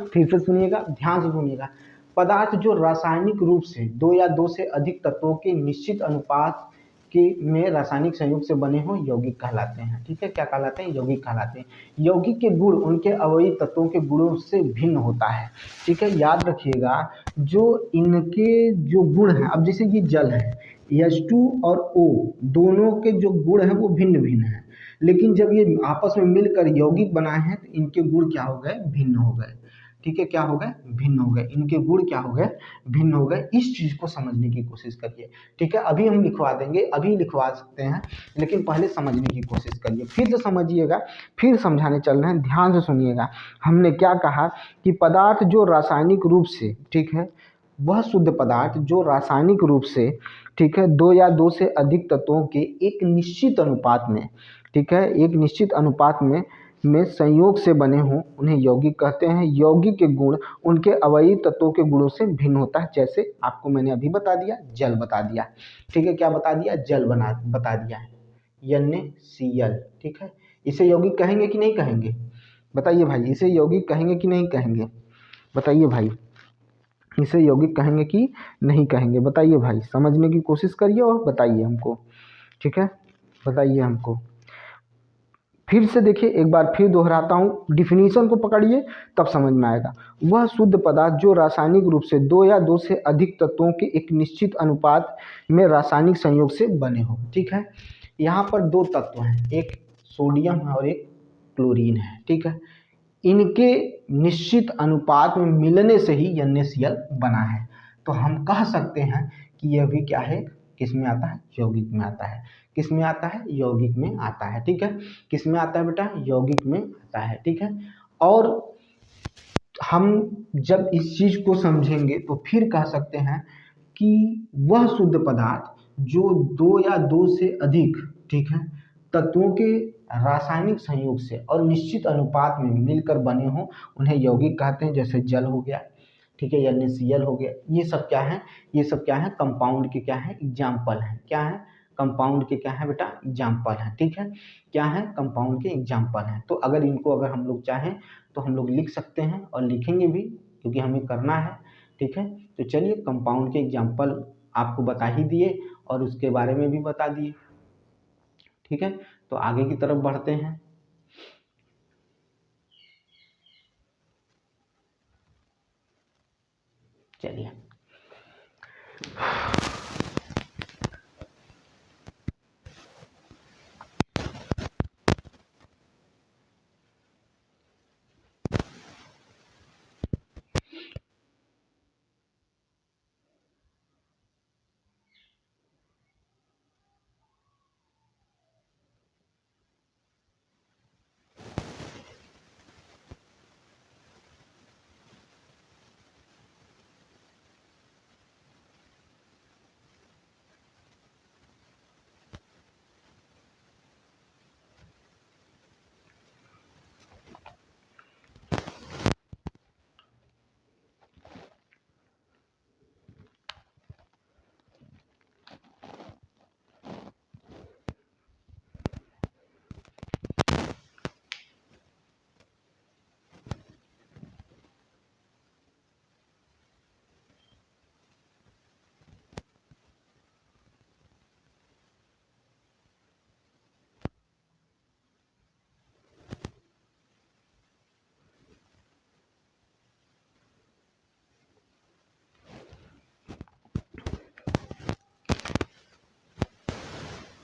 ध्यान से सुनिएगा। पदार्थ जो रासायनिक रूप से दो या दो से अधिक तत्वों के निश्चित अनुपात के में रासायनिक संयोग से बने हो, यौगिक कहलाते हैं, ठीक है। क्या कहलाते हैं, यौगिक कहलाते हैं। यौगिक के गुण उनके अवयवी तत्वों के गुणों से भिन्न होता है, ठीक है, याद रखिएगा। जो इनके जो गुण हैं, अब जैसे ये जल है, H2 और O दोनों के जो गुण हैं वो भिन्न भिन्न हैं, लेकिन जब ये आपस में मिलकर यौगिक बनाए हैं तो इनके गुण क्या हो गए, भिन्न हो गए, ठीक है। क्या हो गए, भिन्न हो गए, इनके गुण क्या हो गए, भिन्न हो गए। इस चीज को समझने की कोशिश करिए, ठीक है। अभी हम लिखवा देंगे, अभी लिखवा सकते हैं, लेकिन पहले समझने की कोशिश करिए। फिर से समझिएगा, फिर समझाने चल रहे हैं, ध्यान से सुनिएगा। हमने क्या कहा कि पदार्थ जो रासायनिक रूप से, ठीक है, वह शुद्ध पदार्थ जो रासायनिक रूप से, ठीक है, दो या दो से अधिक तत्वों के एक निश्चित अनुपात में, ठीक है, एक निश्चित अनुपात में संयोग से बने हों, उन्हें यौगिक कहते हैं। यौगिक के गुण उनके अवयवी तत्वों के गुणों से भिन्न होता है। जैसे आपको मैंने अभी बता दिया, जल बता दिया, ठीक है, क्या बता दिया, जल बता दिया है, NaCl, ठीक है। इसे यौगिक कहेंगे कि नहीं कहेंगे, बताइए भाई, इसे यौगिक कहेंगे कि नहीं कहेंगे, बताइए भाई, इसे यौगिक कहेंगे कि नहीं कहेंगे, बताइए भाई, समझने की कोशिश करिए और बताइए हमको, ठीक है, बताइए हमको। फिर से देखिए, एक बार फिर दोहराता हूँ, डिफिनीशन को पकड़िए तब समझ में आएगा। वह शुद्ध पदार्थ जो रासायनिक रूप से दो या दो से अधिक तत्वों के एक निश्चित अनुपात में रासायनिक संयोग से बने हो, ठीक है। यहाँ पर दो तत्व हैं, एक सोडियम है और एक क्लोरीन है, ठीक है। इनके निश्चित अनुपात में मिलने से ही NaCl बना है। तो हम कह सकते हैं कि यह भी क्या है, किस में आता है, यौगिक में आता है। किस में आता है, यौगिक में आता है, ठीक है। किस में आता है बेटा, यौगिक में आता है, ठीक है। और हम जब इस चीज को समझेंगे तो फिर कह सकते हैं कि वह शुद्ध पदार्थ जो दो या दो से अधिक, ठीक है, तत्वों के रासायनिक संयोग से और निश्चित अनुपात में मिलकर बने हों, उन्हें यौगिक कहते हैं। जैसे जल हो गया, ठीक है, NaCl हो गया, ये सब क्या है, ये सब क्या है, कंपाउंड के क्या है, एग्जाम्पल है, क्या है, कंपाउंड के क्या है बेटा, एग्जाम्पल है, ठीक है, क्या है, कंपाउंड के एग्जाम्पल हैं। तो अगर इनको अगर हम लोग चाहें तो हम लोग लिख सकते हैं और लिखेंगे भी, क्योंकि हमें करना है, ठीक है। तो चलिए, कंपाउंड के एग्जाम्पल आपको बता ही दिए और उसके बारे में भी बता दिए, ठीक है। तो आगे की तरफ बढ़ते हैं। चलिए,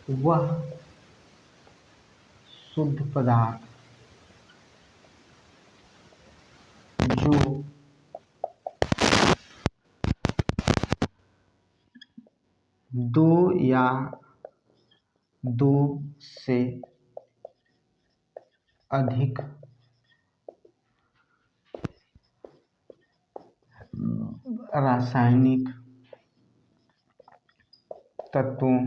वह शुद्ध पदार्थ जो दो या दो से अधिक रासायनिक तत्वों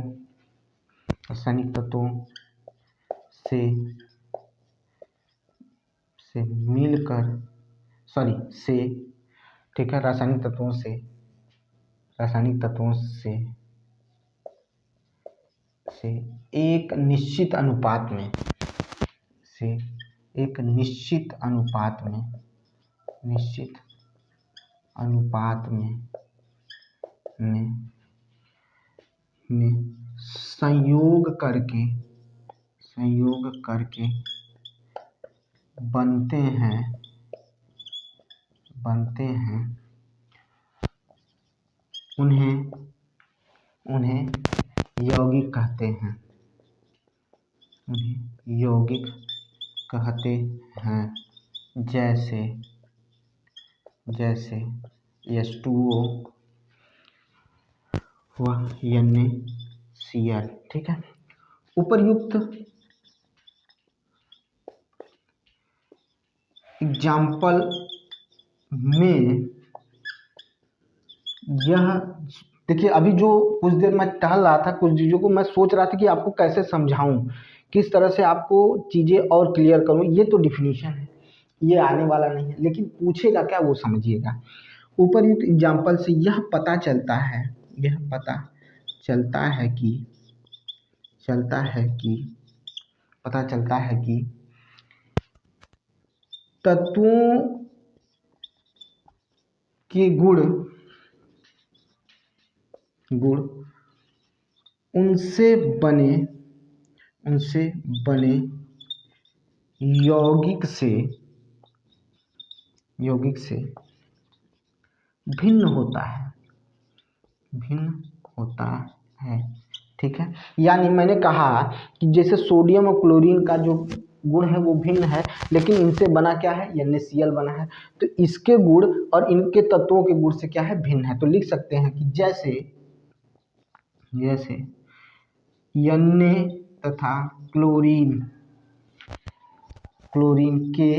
से मिलकर, सॉरी से, ठीक है, रासायनिक तत्वों से एक निश्चित अनुपात में, से एक निश्चित अनुपात में संयोग करके बनते हैं, उन्हें यौगिक कहते हैं, जैसे H2O व NaCl, ठीक है। उपर्युक्त एग्जाम्पल में यह देखिए, अभी जो कुछ देर मैं टहल रहा था, कुछ चीज़ों को मैं सोच रहा था कि आपको कैसे समझाऊं, किस तरह से आपको चीज़ें और क्लियर करूं। ये तो डिफिनीशन है, ये आने वाला नहीं है, लेकिन पूछेगा क्या वो समझिएगा। उपर्युक्त एग्जाम्पल से यह पता चलता है, यह पता चलता है कि चलता है कि पता चलता है कि तत्वों के गुण गुण उनसे बने उनसे बने यौगिक से यौगिक से भिन्न होता है, भिन्न होता है। ठीक है, यानी मैंने कहा कि जैसे सोडियम और क्लोरीन का जो गुण है वो भिन्न है, लेकिन इनसे बना क्या है, NaCl बना है। तो इसके गुण और इनके तत्वों के गुण से क्या है, भिन्न है। तो लिख सकते हैं कि जैसे जैसे Na तथा क्लोरीन क्लोरीन के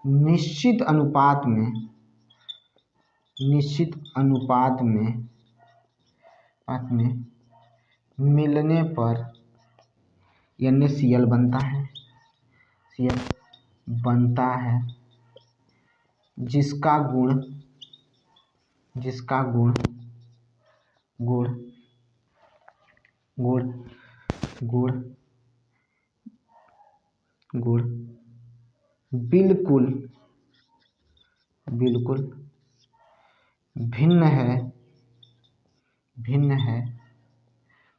निश्चित अनुपात में निश्चित अनुपात में मिलने पर NaCl बनता है, Cl बनता है, जिसका गुण गुण गुण गुण बिल्कुल बिल्कुल भिन्न है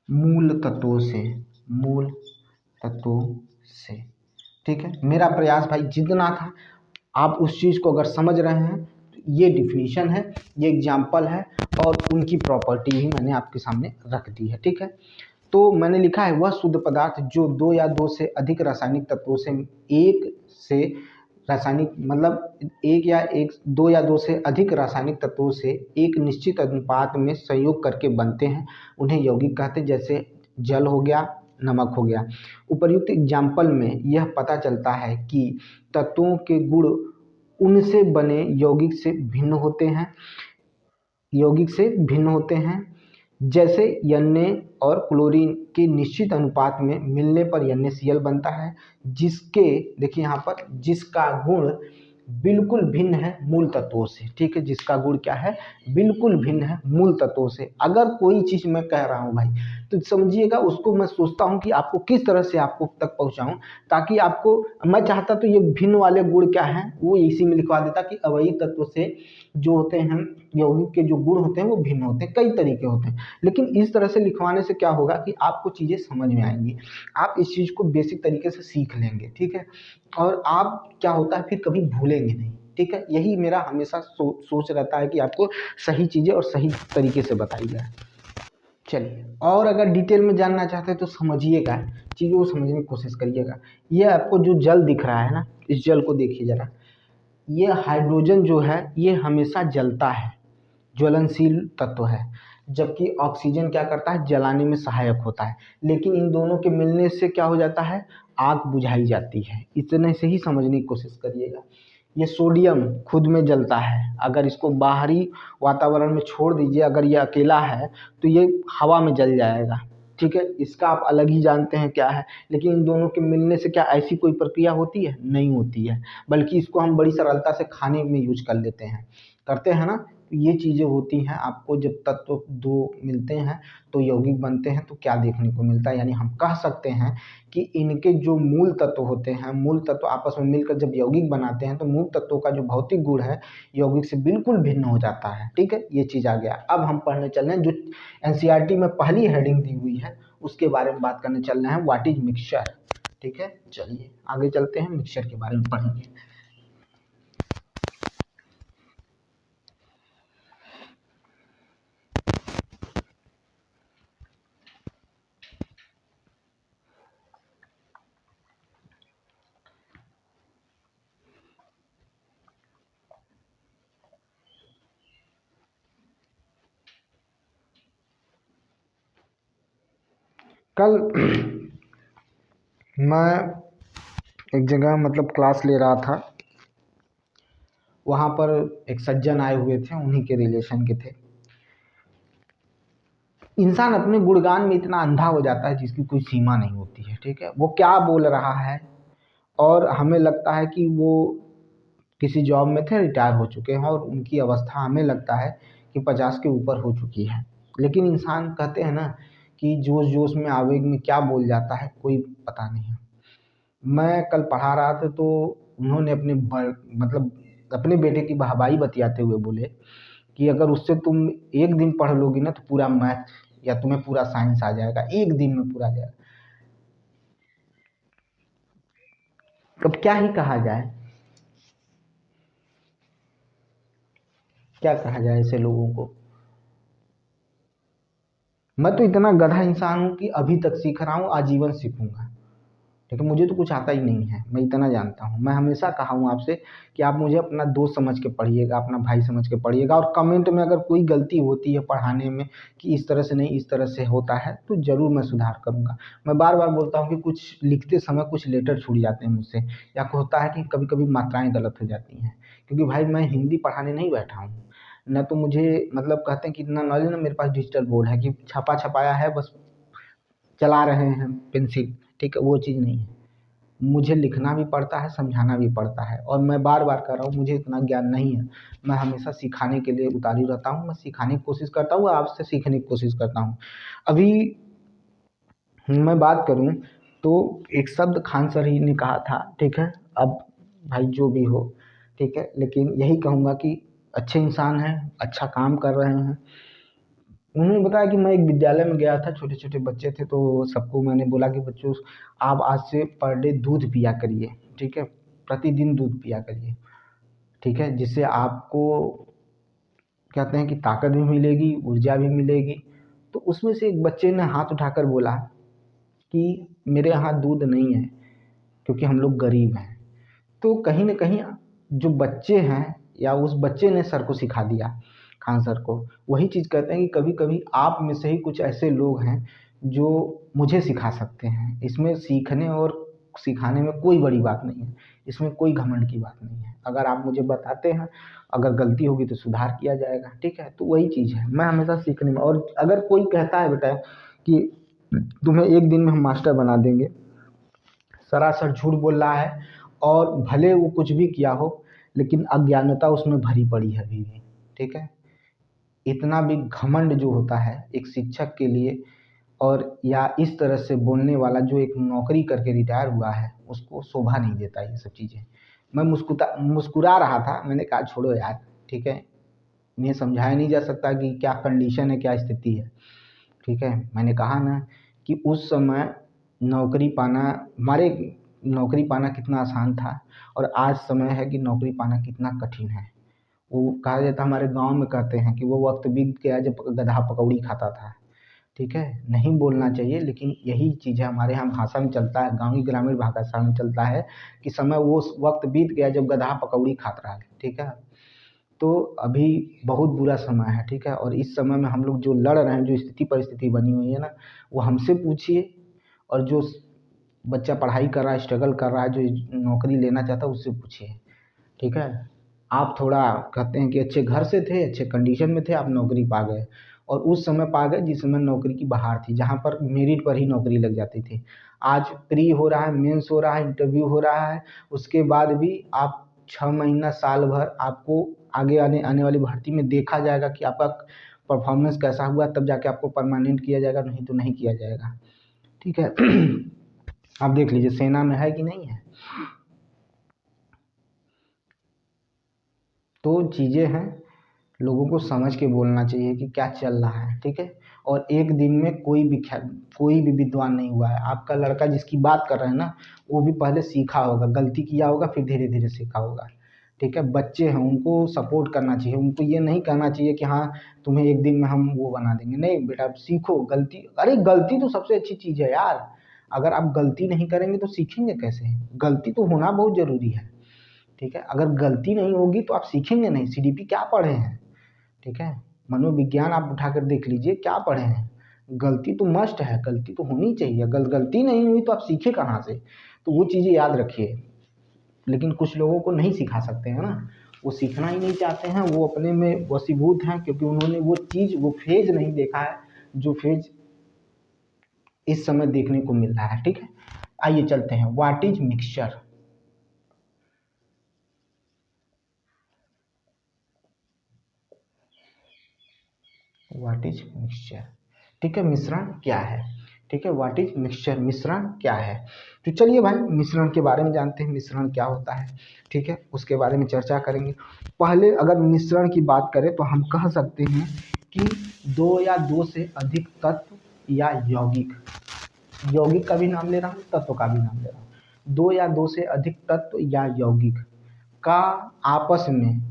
मूल तत्वों से। ठीक है, मेरा प्रयास भाई जितना था, आप उस चीज़ को अगर समझ रहे हैं तो ये डिफिनीशन है, ये एग्जाम्पल है, और उनकी प्रॉपर्टी भी मैंने आपके सामने रख दी है। ठीक है, तो मैंने लिखा है वह शुद्ध पदार्थ जो दो या दो से अधिक रासायनिक तत्वों से एक से रासायनिक मतलब दो या दो से अधिक रासायनिक तत्वों से एक निश्चित अनुपात में संयोग करके बनते हैं, उन्हें यौगिक कहते हैं। जैसे जल हो गया, नमक हो गया। उपर्युक्त एग्जाम्पल में यह पता चलता है कि तत्वों के गुण उनसे बने यौगिक से भिन्न होते हैं। जैसे Na और क्लोरीन के निश्चित अनुपात में मिलने पर NaCl बनता है, जिसके देखिए यहाँ पर जिसका गुण बिल्कुल भिन्न है मूल तत्वों से। ठीक है, जिसका गुण क्या है, बिल्कुल भिन्न है मूल तत्वों से। अगर कोई चीज़ मैं कह रहा हूँ भाई, तो समझिएगा उसको मैं सोचता हूँ कि आपको किस तरह से आपको तक पहुँचाऊँ, ताकि आपको, मैं चाहता तो ये भिन्न वाले गुण क्या हैं वो इसी में लिखवा देता कि अवयवी तत्व से जो होते हैं यौगिक के जो गुण होते हैं वो भिन्न होते हैं, कई तरीके होते हैं। लेकिन इस तरह से लिखवाने से क्या होगा कि आपको चीज़ें समझ में आएंगी, आप इस चीज़ को बेसिक तरीके से सीख लेंगे। ठीक है, और आप क्या होता है फिर कभी भूलेंगे नहीं। ठीक है, यही मेरा हमेशा सोच रहता है कि आपको सही चीज़ें और सही तरीके से बताई जाए। चलिए, और अगर डिटेल में जानना चाहते हैं तो समझिएगा, चीज़ों को समझने की कोशिश करिएगा। ये आपको जो जल दिख रहा है ना, इस जल को देखिए ज़रा, ये हाइड्रोजन जो है ये हमेशा जलता है, ज्वलनशील तत्व है, जबकि ऑक्सीजन क्या करता है, जलाने में सहायक होता है। लेकिन इन दोनों के मिलने से क्या हो जाता है, आग बुझाई जाती है। इतने से ही समझने की कोशिश करिएगा। ये सोडियम खुद में जलता है, अगर इसको बाहरी वातावरण में छोड़ दीजिए, अगर ये अकेला है तो ये हवा में जल जाएगा। ठीक है, इसका आप अलग ही जानते हैं क्या है। लेकिन इन दोनों के मिलने से क्या ऐसी कोई प्रक्रिया होती है, नहीं होती है, बल्कि इसको हम बड़ी सरलता से खाने में यूज कर लेते हैं, करते हैं ना। ये चीज़ें होती हैं। आपको जब तत्व दो मिलते हैं तो यौगिक बनते हैं, तो क्या देखने को मिलता है, यानी हम कह सकते हैं कि इनके जो मूल तत्व होते हैं, मूल तत्व आपस में मिलकर जब यौगिक बनाते हैं तो मूल तत्वों का जो भौतिक गुण है यौगिक से बिल्कुल भिन्न हो जाता है। ठीक है, ये चीज़ आ गया। अब हम पढ़ने चल रहे हैं जो NCERT में पहली हेडिंग दी हुई है उसके बारे में बात करने चल रहे हैं, व्हाट इज मिक्सचर। ठीक है, चलिए आगे चलते हैं, मिक्सचर के बारे में पढ़ेंगे। कल मैं एक जगह मतलब क्लास ले रहा था, वहाँ पर एक सज्जन आए हुए थे, उन्हीं के रिलेशन के थे। इंसान अपने गुणगान में इतना अंधा हो जाता है जिसकी कोई सीमा नहीं होती है, ठीक है। वो क्या बोल रहा है और हमें लगता है कि वो किसी जॉब में थे, रिटायर हो चुके हैं और उनकी अवस्था हमें लगता है कि 50 के ऊपर हो चुकी है। लेकिन इंसान कहते हैं ना कि जोश-जोश में, आवेग में क्या बोल जाता है कोई पता नहीं है। मैं कल पढ़ा रहा था तो उन्होंने मतलब अपने बेटे की वाहवाही बतियाते हुए बोले कि अगर उससे तुम एक दिन पढ़ लोगी ना तो पूरा मैथ या तुम्हें पूरा साइंस आ जाएगा, एक दिन में पूरा आ जाएगा। अब क्या ही कहा जाए, क्या कहा जाए ऐसे लोगों को। मैं तो इतना गधा इंसान हूँ कि अभी तक सीख रहा हूँ, आजीवन सीखूंगा। लेकिन मुझे तो कुछ आता ही नहीं है, मैं इतना जानता हूँ। मैं हमेशा कहा हूँ आपसे कि आप मुझे अपना दोस्त समझ के पढ़िएगा, अपना भाई समझ के पढ़िएगा, और कमेंट में अगर कोई गलती होती है पढ़ाने में कि इस तरह से नहीं इस तरह से होता है तो ज़रूर मैं सुधार करूँगा। मैं बार बार बोलता हूँ कि कुछ लिखते समय कुछ लेटर छूट जाते हैं मुझसे, या होता है कि कभी कभी मात्राएँ गलत हो जाती हैं, क्योंकि भाई मैं हिंदी पढ़ाने नहीं बैठा हूँ। न तो मुझे मतलब कहते हैं कि इतना नॉलेज, ना मेरे पास डिजिटल बोर्ड है कि छपा छपाया है बस चला रहे हैं पेंसिल, ठीक है, वो चीज़ नहीं है। मुझे लिखना भी पड़ता है, समझाना भी पड़ता है, और मैं बार बार कह रहा हूँ मुझे इतना ज्ञान नहीं है। मैं हमेशा सिखाने के लिए उतारू रहता हूँ, मैं सिखाने की कोशिश करता हूँ, आपसे सीखने की कोशिश करता हूँ। अभी मैं बात करूँ तो एक शब्द खान सर ही ने कहा था, ठीक है। अब भाई जो भी हो, ठीक है, लेकिन यही कहूँगा कि अच्छे इंसान हैं, अच्छा काम कर रहे हैं। उन्होंने बताया कि मैं एक विद्यालय में गया था, छोटे-छोटे बच्चे थे, तो सबको मैंने बोला कि बच्चों आप आज से पर डे दूध पिया करिए, ठीक है? प्रतिदिन दूध पिया करिए, ठीक है? जिससे आपको कहते हैं कि ताकत भी मिलेगी, ऊर्जा भी मिलेगी। तो उसमें से एक बच्चे ने हाथ उठाकर बोला कि मेरे यहाँ दूध नहीं है क्योंकि हम लोग गरीब हैं। तो कहीं न कहीं जो बच्चे हैं या उस बच्चे ने सर को सिखा दिया, खान सर को। वही चीज़ कहते हैं कि कभी-कभी आप में से ही कुछ ऐसे लोग हैं जो मुझे सिखा सकते हैं। इसमें सीखने और सिखाने में कोई बड़ी बात नहीं है, इसमें कोई घमंड की बात नहीं है। अगर आप मुझे बताते हैं, अगर गलती होगी तो सुधार किया जाएगा, ठीक है? तो वही चीज़ है, मैं हमेशा सीखने में। और अगर कोई कहता है बेटा कि तुम्हें एक दिन में हम मास्टर बना देंगे, सरासर झूठ बोल रहा है। और भले वो कुछ भी किया हो, लेकिन अज्ञानता उसमें भरी पड़ी है अभी भी, ठीक है। इतना भी घमंड जो होता है एक शिक्षक के लिए, और या इस तरह से बोलने वाला जो एक नौकरी करके रिटायर हुआ है, उसको शोभा नहीं देता ये सब चीज़ें। मैं मुस्कुरा रहा था, मैंने कहा छोड़ो यार, ठीक है। इन्हें समझाया नहीं जा सकता कि क्या कंडीशन है, क्या स्थिति है, ठीक है। मैंने कहा ना कि उस समय नौकरी पाना, हमारे नौकरी पाना कितना आसान था, और आज समय है कि नौकरी पाना कितना कठिन है। वो कहा जाता है, हमारे गाँव में कहते हैं कि वो वक्त बीत गया जब गधा पकौड़ी खाता था, ठीक है। नहीं बोलना चाहिए, लेकिन यही चीज़ है, हमारे यहाँ भाषा में चलता है, गाँवी ग्रामीण भाषा में चलता है कि समय वो वक्त बीत गया जब गधा पकौड़ी खाता रहा, ठीक है। तो अभी बहुत बुरा समय है, ठीक है। और इस समय में हम लोग जो लड़ रहे हैं, जो स्थिति परिस्थिति बनी हुई है ना, वो हमसे पूछिए, और जो बच्चा पढ़ाई कर रहा है, स्ट्रगल कर रहा है, जो नौकरी लेना चाहता है, उससे पूछिए, ठीक है। आप थोड़ा कहते हैं कि अच्छे घर से थे, अच्छे कंडीशन में थे, आप नौकरी पा गए, और उस समय पा गए जिस समय नौकरी की बहार थी, जहाँ पर मेरिट पर ही नौकरी लग जाती थी। आज प्री हो रहा है, मेंस हो रहा है, इंटरव्यू हो रहा है, उसके बाद भी आप 6 महीना, साल भर आपको आगे आने आने वाली भर्ती में देखा जाएगा कि आपका परफॉर्मेंस कैसा हुआ, तब जाके आपको परमानेंट किया जाएगा, नहीं तो नहीं किया जाएगा, ठीक है। आप देख लीजिए सेना में है कि नहीं है। तो चीज़ें हैं, लोगों को समझ के बोलना चाहिए कि क्या चल रहा है, ठीक है। और एक दिन में कोई भी विद्वान नहीं हुआ है। आपका लड़का जिसकी बात कर रहे हैं ना, वो भी पहले सीखा होगा, गलती किया होगा, फिर धीरे धीरे सीखा होगा, ठीक है। बच्चे हैं, उनको सपोर्ट करना चाहिए, उनको ये नहीं कहना चाहिए कि हाँ तुम्हें एक दिन में हम वो बना देंगे। नहीं बेटा, आप सीखो, गलती, अरे गलती तो सबसे अच्छी चीज़ है यार। अगर आप गलती नहीं करेंगे तो सीखेंगे कैसे? गलती तो होना बहुत ज़रूरी है, ठीक है। अगर गलती नहीं होगी तो आप सीखेंगे नहीं। सीडीपी क्या पढ़े हैं, ठीक है। मनोविज्ञान आप उठाकर देख लीजिए, क्या पढ़े हैं। गलती तो मस्ट है, गलती तो होनी चाहिए। गलती नहीं हुई तो आप सीखे कहाँ से? तो वो चीज़ें याद रखिए। लेकिन कुछ लोगों को नहीं सिखा सकते हैं ना, वो सीखना ही नहीं चाहते हैं, वो अपने में वशीभूत हैं, क्योंकि उन्होंने वो चीज़, वो फेज नहीं देखा है जो फेज इस समय देखने को मिल रहा है। ठीक है, आइए चलते हैं, what is mixture. What is mixture, ठीक है, मिश्रण क्या है। ठीक है, व्हाट इज मिक्सचर, मिश्रण क्या है। तो चलिए भाई मिश्रण के बारे में जानते हैं, मिश्रण क्या होता है। ठीक है, उसके बारे में चर्चा करेंगे। पहले अगर मिश्रण की बात करें तो हम कह सकते हैं कि दो या दो से अधिक तत्व या यौगिक, यौगिक का भी नाम ले रहा हूँ, तत्व का भी नाम ले रहा हूँ, दो या दो से अधिक तत्व या यौगिक का आपस में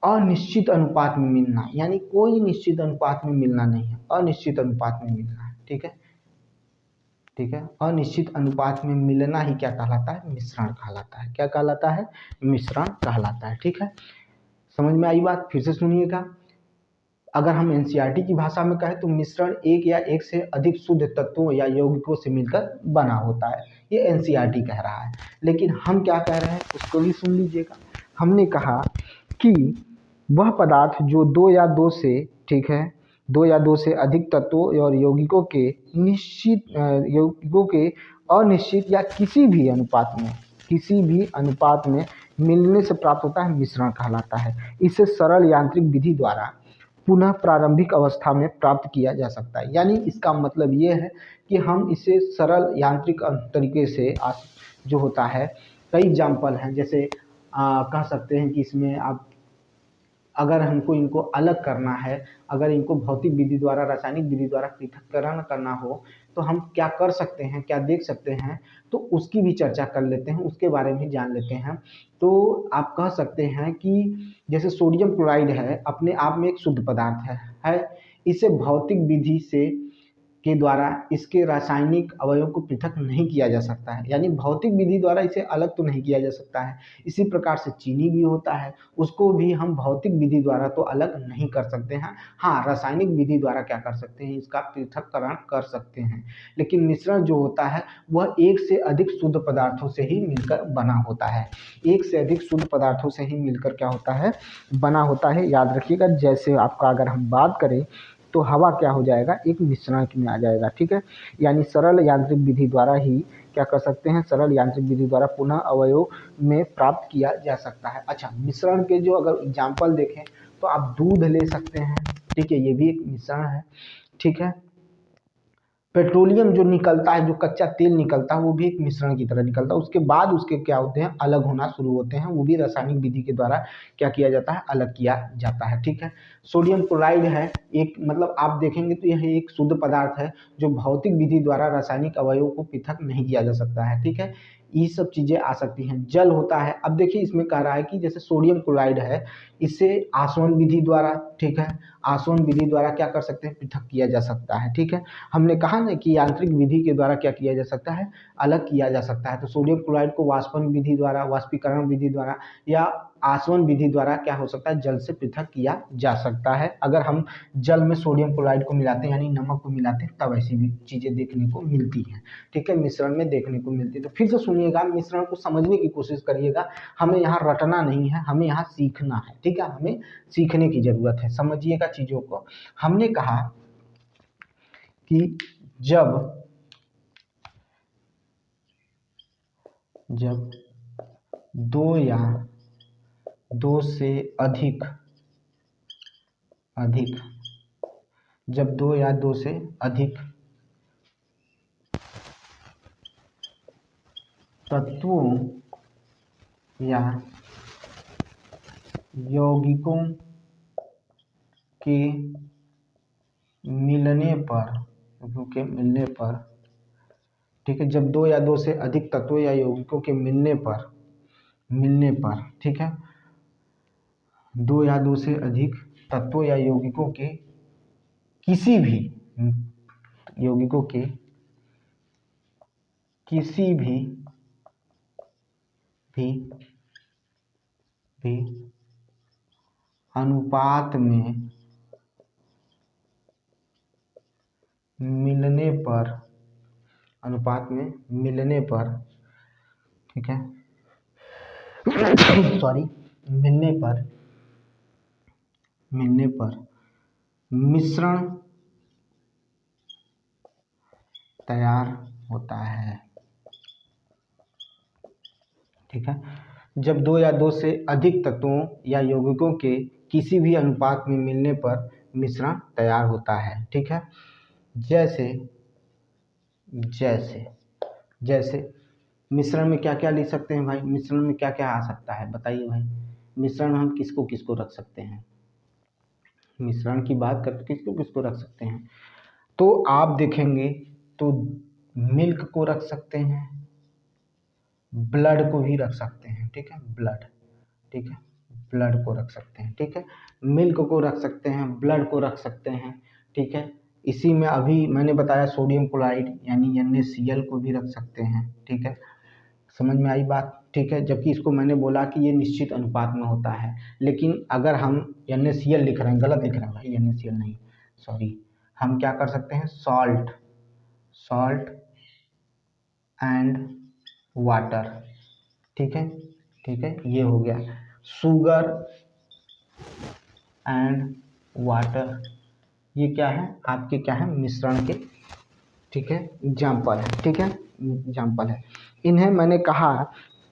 अनिश्चित अनुपात में मिलना, यानी कोई निश्चित अनुपात में मिलना नहीं है, अनिश्चित अनुपात में मिलना है। ठीक है, ठीक है, अनिश्चित अनुपात में मिलना ही क्या कहलाता है, मिश्रण कहलाता है। क्या कहलाता है, मिश्रण कहलाता है। ठीक है, समझ में आई बात, फिर से सुनिएगा। अगर हम एनसीईआरटी की भाषा में कहें तो मिश्रण एक या एक से अधिक शुद्ध तत्वों या यौगिकों से मिलकर बना होता है, ये एनसीईआरटी कह रहा है। लेकिन हम क्या कह रहे हैं उसको भी सुन लीजिएगा। हमने कहा कि वह पदार्थ जो दो या दो से, ठीक है, दो या दो से अधिक तत्वों और यौगिकों के अनिश्चित या किसी भी अनुपात में मिलने से प्राप्त होता है, मिश्रण कहलाता है। इसे सरल यांत्रिक विधि द्वारा पुनः प्रारंभिक अवस्था में प्राप्त किया जा सकता है। यानी इसका मतलब ये है कि हम इसे सरल यांत्रिक तरीके से जो होता है, कई एग्जाम्पल हैं, जैसे कह सकते हैं कि इसमें आप अगर हमको इनको अलग करना है, अगर इनको भौतिक विधि द्वारा, रासायनिक विधि द्वारा पृथक्करण करना हो तो हम क्या कर सकते हैं, क्या देख सकते हैं, तो उसकी भी चर्चा कर लेते हैं, उसके बारे में जान लेते हैं। तो आप कह सकते हैं कि जैसे सोडियम क्लोराइड है, अपने आप में एक शुद्ध पदार्थ है, इसे भौतिक विधि से के द्वारा इसके रासायनिक अवयव को पृथक नहीं किया जा सकता है, यानी भौतिक विधि द्वारा इसे अलग तो नहीं किया जा सकता है। इसी प्रकार से चीनी भी होता है, उसको भी हम भौतिक विधि द्वारा तो अलग नहीं कर सकते हैं, हाँ रासायनिक विधि द्वारा क्या कर सकते हैं, इसका पृथक्करण कर सकते हैं। लेकिन मिश्रण जो होता है वह एक से अधिक शुद्ध पदार्थों से ही मिलकर बना होता है, एक से अधिक शुद्ध पदार्थों से ही मिलकर क्या होता है, बना होता है। याद रखिएगा, जैसे आपका अगर हम बात करें तो हवा क्या हो जाएगा, एक मिश्रण में आ जाएगा। ठीक है, यानी सरल यांत्रिक विधि द्वारा ही क्या कर सकते हैं, सरल यांत्रिक विधि द्वारा पुनः अवयव में प्राप्त किया जा सकता है। अच्छा, मिश्रण के जो अगर एग्जाम्पल देखें तो आप दूध ले सकते हैं, ठीक है, ये भी एक मिश्रण है। ठीक है, पेट्रोलियम जो निकलता है, जो कच्चा तेल निकलता है, वो भी एक मिश्रण की तरह निकलता है, उसके बाद उसके क्या होते हैं, अलग होना शुरू होते हैं, वो भी रासायनिक विधि के द्वारा क्या किया जाता है, अलग किया जाता है। ठीक है, सोडियम क्लोराइड है एक, मतलब आप देखेंगे तो यह एक शुद्ध पदार्थ है जो भौतिक विधि द्वारा रासायनिक अवयवों को पृथक नहीं किया जा सकता है। ठीक है, ये सब चीजें आ सकती हैं। जल होता है, अब देखिए इसमें कह रहा है कि जैसे सोडियम क्लोराइड है, इसे आसवन विधि द्वारा, ठीक है, आसवन विधि द्वारा क्या कर सकते हैं, पृथक किया जा सकता है। ठीक है, हमने कहा ना कि यांत्रिक विधि के द्वारा क्या किया जा सकता है, अलग किया जा सकता है। तो सोडियम क्लोराइड को वाष्पन विधि द्वारा, वाष्पीकरण विधि द्वारा या आसवन विधि द्वारा क्या हो सकता है, जल से पृथक किया जा सकता है। अगर हम जल में सोडियम क्लोराइड को मिलाते हैं, यानी नमक को मिलाते हैं, तब ऐसी भी चीजें देखने को मिलती हैं। ठीक है, मिश्रण में देखने को मिलती है। तो फिर से सुनिएगा, मिश्रण को समझने की कोशिश करिएगा, हमें यहाँ रटना नहीं है, हमें यहाँ सीखना है। ठीक है, हमें सीखने की जरूरत है, समझिएगा चीजों को। हमने कहा कि जब दो या दो से अधिक अधिक जब दो या दो से अधिक तत्वों या यौगिकों के मिलने पर, ठीक है, जब दो या दो से अधिक तत्वों या यौगिकों के मिलने पर, ठीक है, दो या दो से अधिक तत्वों या यौगिकों के किसी भी यौगिकों के किसी भी अनुपात में मिलने पर, ठीक है सॉरी, मिलने पर मिश्रण तैयार होता है। ठीक है, जब दो या दो से अधिक तत्वों या यौगिकों के किसी भी अनुपात में मिलने पर मिश्रण तैयार होता है। ठीक है, जैसे जैसे जैसे मिश्रण में क्या क्या ले सकते हैं भाई, मिश्रण में क्या क्या आ सकता है बताइए भाई। मिश्रण में हम किसको किसको रख सकते हैं, मिश्रण की बात करते किसको किसको रख सकते हैं, तो आप देखेंगे तो मिल्क को रख सकते हैं, ब्लड को भी रख सकते हैं। ठीक है, ब्लड, ठीक है, ब्लड को रख सकते हैं। ठीक है, मिल्क को रख सकते हैं, ब्लड को रख सकते हैं। ठीक है, इसी में अभी मैंने बताया सोडियम क्लोराइड यानी NaCl को भी रख सकते हैं। ठीक है, समझ में आई बात। ठीक है, जबकि इसको मैंने बोला कि ये निश्चित अनुपात में होता है, लेकिन अगर हम NaCl लिख रहे हैं, गलत लिख रहे हैं भाई, NaCl नहीं, सॉरी, हम क्या कर सकते हैं, सॉल्ट, सॉल्ट एंड वाटर। ठीक है, ठीक है, ये हो गया शुगर एंड वाटर। ये क्या है आपके, क्या है, मिश्रण के, ठीक है, एग्जाम्पल है। ठीक है, एग्जाम्पल है। इन्हें मैंने कहा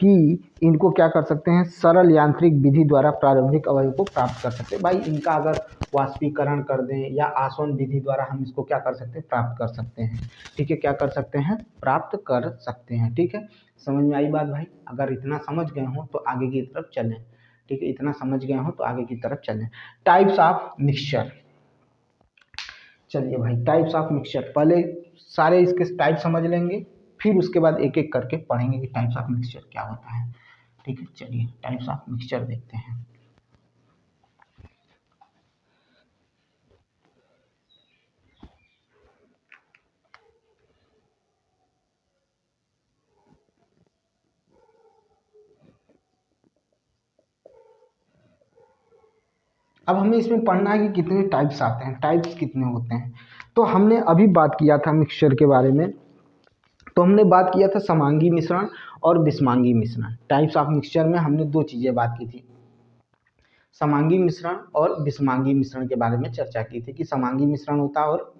कि इनको क्या कर सकते हैं, सरल यांत्रिक विधि द्वारा प्रारंभिक अवयव को प्राप्त कर सकते हैं। भाई इनका अगर वाष्पीकरण कर दें या आसवन विधि द्वारा हम इसको क्या कर सकते हैं, प्राप्त कर सकते हैं। ठीक है, क्या कर सकते हैं, प्राप्त कर सकते हैं। ठीक है, समझ में आई बात भाई। अगर इतना समझ गए हो तो आगे की तरफ चलें। ठीक है, इतना समझ गए हो तो आगे की तरफ चलें। टाइप्स ऑफ मिक्सचर, चलिए भाई, टाइप्स ऑफ मिक्सचर, पहले सारे इसके टाइप समझ लेंगे, फिर उसके बाद एक एक करके पढ़ेंगे कि टाइप्स ऑफ मिक्सचर क्या होता है। ठीक है, चलिए टाइप्स ऑफ मिक्सचर देखते हैं। अब हमें इसमें पढ़ना है कि कितने टाइप्स आते हैं, टाइप्स कितने होते हैं। तो हमने अभी बात किया था मिक्सचर के बारे में, तो हमने बात किया था समांगी मिश्रण और विषमांगी मिश्रण। टाइप्स ऑफ मिक्सचर में हमने दो चीज़ें बात की थी, समांगी मिश्रण और विषमांगी मिश्रण के बारे में चर्चा की थी कि समांगी मिश्रण होता है और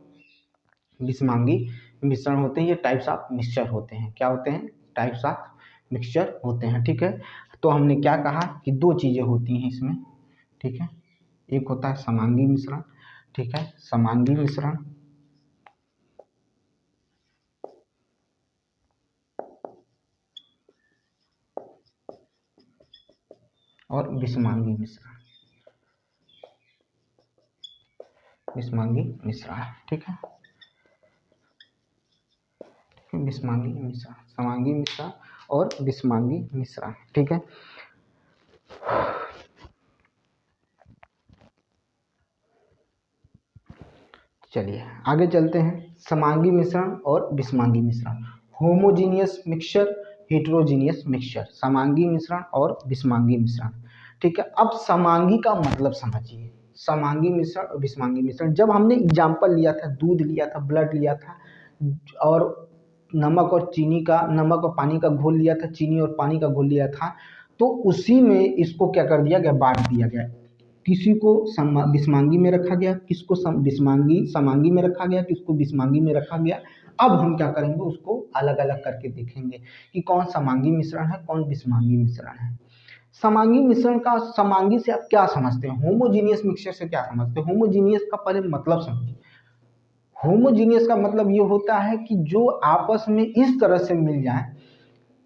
विषमांगी मिश्रण होते हैं। ये टाइप्स ऑफ मिक्सचर होते हैं। क्या होते हैं, टाइप्स ऑफ मिक्सचर होते हैं। ठीक है, तो हमने क्या कहा कि दो चीज़ें होती हैं इसमें। ठीक है, एक होता है समांगी मिश्रण, ठीक है, समांगी मिश्रण, और विषमांगी मिश्रण, विषमांगी मिश्रण। ठीक है, विषमांगी मिश्रण, समांगी मिश्रण और विषमांगी मिश्रण। ठीक है, चलिए आगे चलते हैं। समांगी मिश्रण और विषमांगी मिश्रण, होमोजीनियस मिक्सचर, हेटेरोजीनियस मिक्सचर, समांगी मिश्रण और विषमांगी मिश्रण। ठीक है, अब समांगी का मतलब समझिए, समांगी मिश्रण और विषमांगी मिश्रण। जब हमने एग्जाम्पल लिया था, दूध लिया था, ब्लड लिया था, और नमक और चीनी का, नमक और पानी का घोल लिया था, चीनी और पानी का घोल लिया था, तो उसी में इसको क्या कर दिया गया, बांट दिया गया। किसी को विषमांगी में रखा गया, किसको विषमांगी समांगी में रखा गया, किसको विषमांगी में रखा गया। अब हम क्या करेंगे, उसको अलग अलग करके देखेंगे कि कौन समांगी मिश्रण है, कौन विषमांगी मिश्रण है। समांगी मिश्रण का, समांगी से आप क्या समझते हैं, होमोजीनियस मिक्सचर से क्या समझते हैं। होमोजीनियस का पहले मतलब समझिए। होमोजीनियस का मतलब ये होता है कि जो आपस में इस तरह से मिल जाए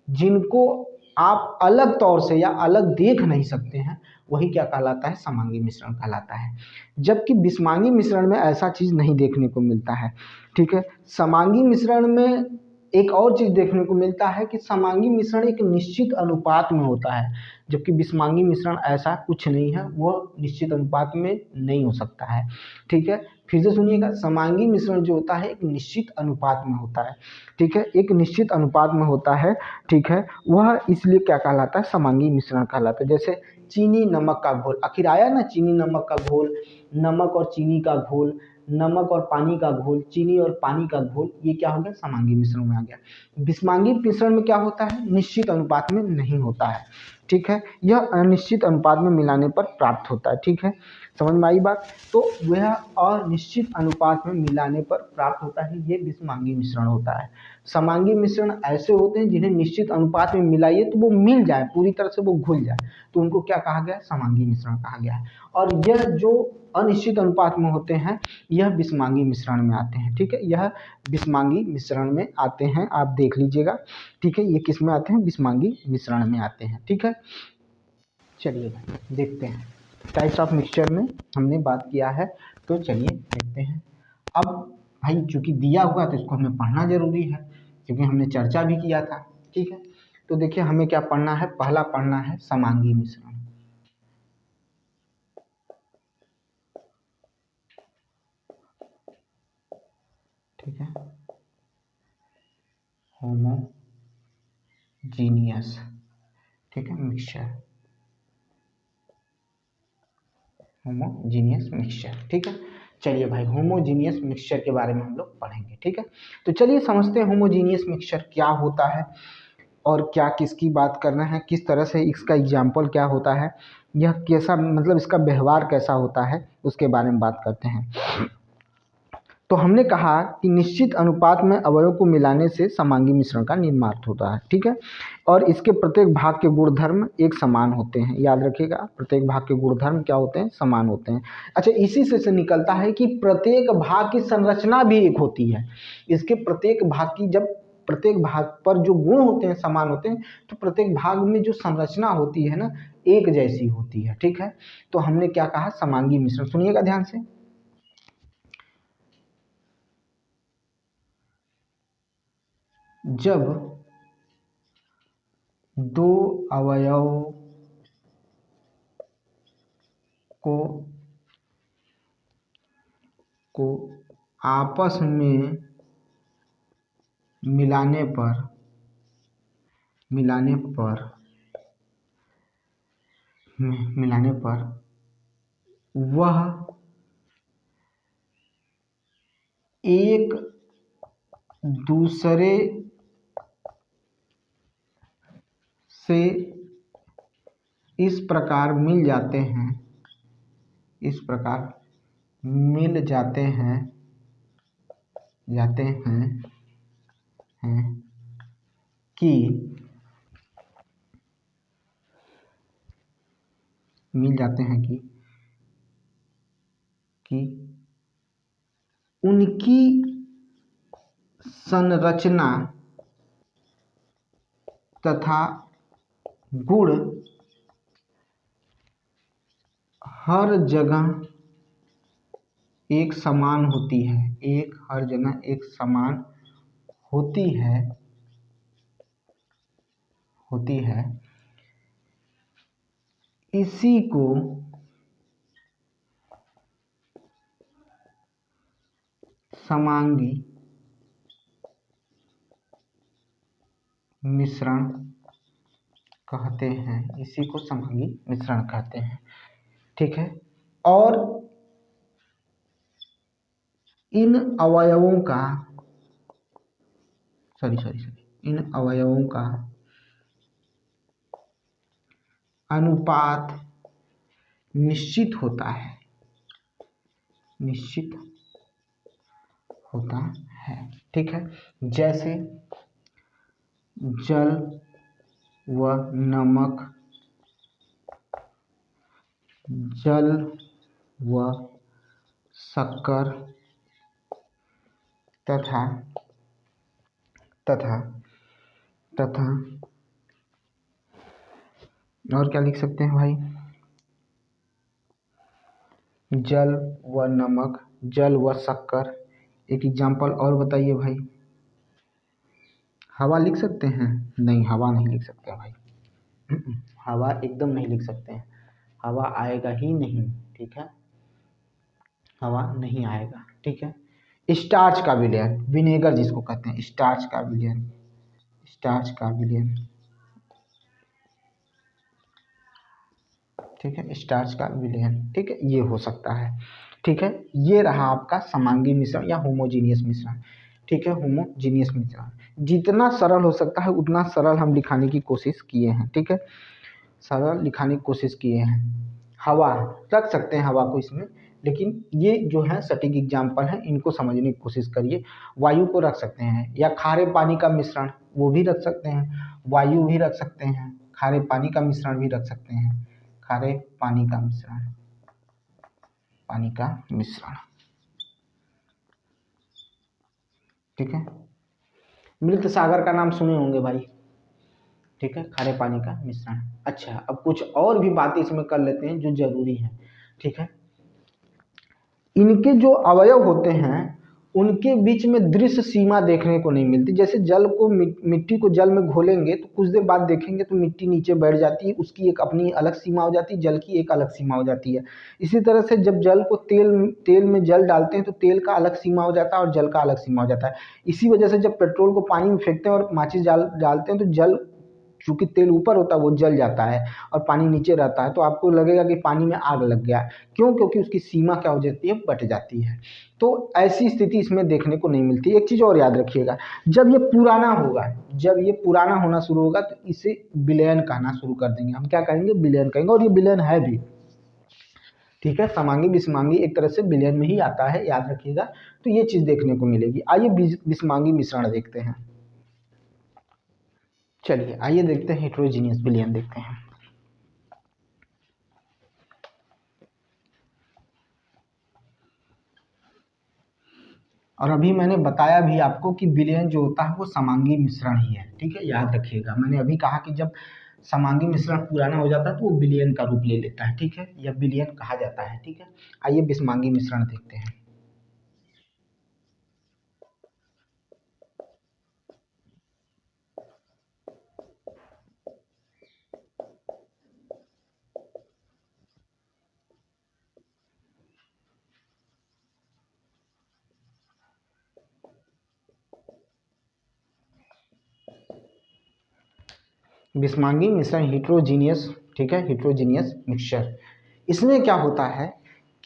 जिनको आप अलग तौर से या अलग देख नहीं सकते हैं, वही क्या कहलाता है, समांगी मिश्रण कहलाता है। जबकि विषमांगी मिश्रण में ऐसा चीज़ नहीं देखने को मिलता है। ठीक है, समांगी मिश्रण में एक और चीज़ देखने को मिलता है कि समांगी मिश्रण एक निश्चित अनुपात में होता है, जबकि विषमांगी मिश्रण ऐसा कुछ नहीं है, वह निश्चित अनुपात में नहीं हो सकता है। ठीक है, फिर से सुनिएगा, समांगी मिश्रण जो होता है एक निश्चित अनुपात में होता है। ठीक है, एक निश्चित अनुपात में होता है। ठीक है, वह इसलिए क्या कहलाता है, समांगी मिश्रण कहलाता है। जैसे चीनी नमक का घोल, आखिर आया ना, चीनी नमक का घोल, नमक और चीनी का घोल, नमक और पानी का घोल, चीनी और पानी का घोल, ये क्या हो गया, समांगी मिश्रण में आ गया। विषमांगी मिश्रण में क्या होता है, निश्चित अनुपात में नहीं होता है। ठीक है। यह अनिश्चित अनुपात में मिलाने पर प्राप्त होता है, ठीक है, समझ में आई बात। तो वह अनिश्चित अनुपात में मिलाने पर प्राप्त होता है, ये विषमांगी मिश्रण होता है। समांगी मिश्रण ऐसे होते हैं जिन्हें निश्चित अनुपात में मिलाइए तो वो मिल जाए, पूरी तरह से वो घुल जाए, तो उनको क्या कहा गया, समांगी मिश्रण कहा गया है। और यह जो अनिश्चित अनुपात में होते हैं यह विषमांगी मिश्रण में आते हैं, ठीक है, यह विषमांगी मिश्रण में आते हैं, आप देख लीजिएगा, ठीक है, ये किस में आते हैं, विषमांगी मिश्रण में आते हैं, ठीक है। चलिए भाई देखते हैं, टाइप्स ऑफ मिक्सचर में हमने बात किया है, तो चलिए देखते हैं। अब भाई चूंकि दिया हुआ तो इसको हमें पढ़ना जरूरी है, क्योंकि हमने चर्चा भी किया था, ठीक है। तो देखिए हमें क्या पढ़ना है, पहला पढ़ना है समांगी मिश्रण, ठीक है, होमोजीनियस, ठीक है, मिक्सचर, होमोजीनियस मिक्सचर, ठीक है। चलिए भाई होमोजीनियस मिक्सचर के बारे में हम लोग पढ़ेंगे, ठीक है। तो चलिए समझते हैं होमोजीनियस मिक्सचर क्या होता है और क्या किसकी बात करना है, किस तरह से इसका एग्जाम्पल क्या होता है, यह कैसा मतलब इसका व्यवहार कैसा होता है, उसके बारे में बात करते हैं। तो हमने कहा कि निश्चित अनुपात में अवयवों को मिलाने से समांगी मिश्रण का निर्माण होता है, ठीक है, और इसके प्रत्येक भाग के गुणधर्म एक समान होते हैं, याद रखिएगा, प्रत्येक भाग के गुणधर्म क्या होते हैं, समान होते हैं। अच्छा, इसी से निकलता है कि प्रत्येक भाग की संरचना भी एक होती है, इसके प्रत्येक भाग की, जब प्रत्येक भाग पर जो गुण होते हैं समान होते हैं, तो प्रत्येक भाग में जो संरचना होती है ना, एक जैसी होती है, ठीक है। तो हमने क्या कहा, समांगी मिश्रण, सुनिएगा ध्यान से। जब दो अवयव को आपस में मिलाने पर वह एक दूसरे से इस प्रकार मिल जाते हैं, कि उनकी संरचना तथा गुण हर जगह एक समान होती है, इसी को समांगी मिश्रण कहते हैं, ठीक है। और इन अवयवों का अनुपात निश्चित होता है, ठीक है। जैसे जल व नमक, जल व शक्कर तथा और क्या लिख सकते हैं भाई, जल व नमक, जल व शक्कर। एक एग्जाम्पल और बताइए भाई, हवा लिख सकते हैं? नहीं, हवा नहीं लिख सकते भाई, हवा एकदम नहीं लिख सकते हैं, हवा आएगा ही नहीं, ठीक है, हवा नहीं आएगा, ठीक है। स्टार्च का विलयन, विनेगर जिसको कहते हैं, स्टार्च का विलयन, ठीक है, स्टार्च का विलयन, ठीक है, ये हो सकता है, ठीक है। ये रहा आपका समांगी मिश्रण या होमोजीनियस मिश्रण, ठीक है, होमोजीनियस मिश्रण। जितना सरल हो सकता है उतना सरल हम दिखाने की कोशिश किए हैं, ठीक है। सरल दिखाने की कोशिश किए हैं। हवा रख सकते हैं, हवा को इसमें, लेकिन ये जो है सटीक एग्जाम्पल है, इनको समझने की कोशिश करिए। वायु को रख सकते हैं, या खारे पानी का मिश्रण वो भी रख सकते हैं, वायु भी रख सकते हैं, खारे पानी का मिश्रण भी रख सकते हैं, खारे पानी का मिश्रण, पानी का मिश्रण, ठीक है। मृत सागर का नाम सुने होंगे भाई, ठीक है, खारे पानी का मिश्रण। अच्छा, अब कुछ और भी बातें इसमें कर लेते हैं जो जरूरी है, ठीक है। इनके जो अवयव होते हैं उनके बीच में दृश्य सीमा देखने को नहीं मिलती। जैसे जल को मिट्टी को जल में घोलेंगे तो कुछ देर बाद देखेंगे तो मिट्टी नीचे बैठ जाती है, उसकी एक अपनी अलग सीमा हो जाती है, जल की एक अलग सीमा हो जाती है। इसी तरह से जब जल को तेल में जल डालते हैं तो तेल का अलग सीमा हो जाता है और जल का अलग सीमा हो जाता है। इसी वजह से जब पेट्रोल को पानी में फेंकते हैं और माचिस डालते हैं तो जल, चूंकि तेल ऊपर होता है वो जल जाता है और पानी नीचे रहता है, तो आपको लगेगा कि पानी में आग लग गया। क्यों? क्योंकि उसकी सीमा क्या हो जाती है, बट जाती है। तो ऐसी स्थिति इसमें देखने को नहीं मिलती। एक चीज़ और याद रखिएगा, जब ये पुराना होगा, जब ये पुराना होना शुरू होगा तो इसे विलयन कहना शुरू कर देंगे। हम क्या कहेंगे? विलयन कहेंगे, और ये विलयन है भी, ठीक है। समांगी विषमांगी एक तरह से विलयन में ही आता है, याद रखिएगा। तो ये चीज़ देखने को मिलेगी। आइए विषमांगी मिश्रण देखते हैं। चलिए आइए देखते हैं हेट्रोजीनियस विलयन देखते हैं। और अभी मैंने बताया भी आपको कि विलयन जो होता है वो समांगी मिश्रण ही है, ठीक है, याद रखिएगा। मैंने अभी कहा कि जब समांगी मिश्रण पुराना हो जाता है तो वो विलयन का रूप ले लेता है, ठीक है, या विलयन कहा जाता है, ठीक है। आइए विषमांगी मिश्रण देखते हैं। विषमांगी मिश्रण हेट्रोजीनियस, ठीक है, हेट्रोजीनियस मिक्सचर। इसमें क्या होता है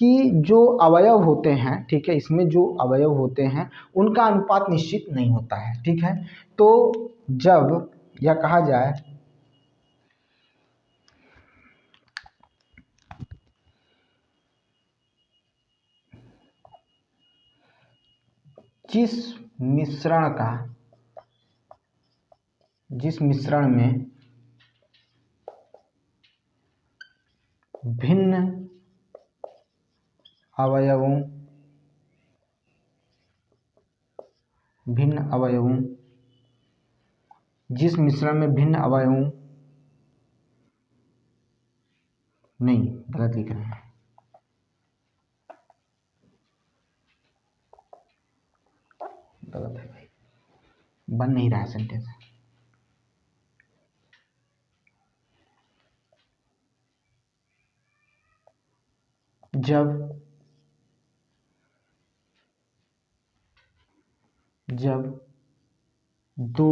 कि जो अवयव होते हैं, ठीक है, इसमें जो अवयव होते हैं उनका अनुपात निश्चित नहीं होता है, ठीक है। तो जब, या कहा जाए जिस मिश्रण का, जिस मिश्रण में भिन्न अवयवों, भिन्न अवयवों, जिस मिश्रण में भिन्न अवयवों, नहीं गलत लिख रहे हैं, गलत है भाई, बन नहीं रहा सेंटेंस। जब दो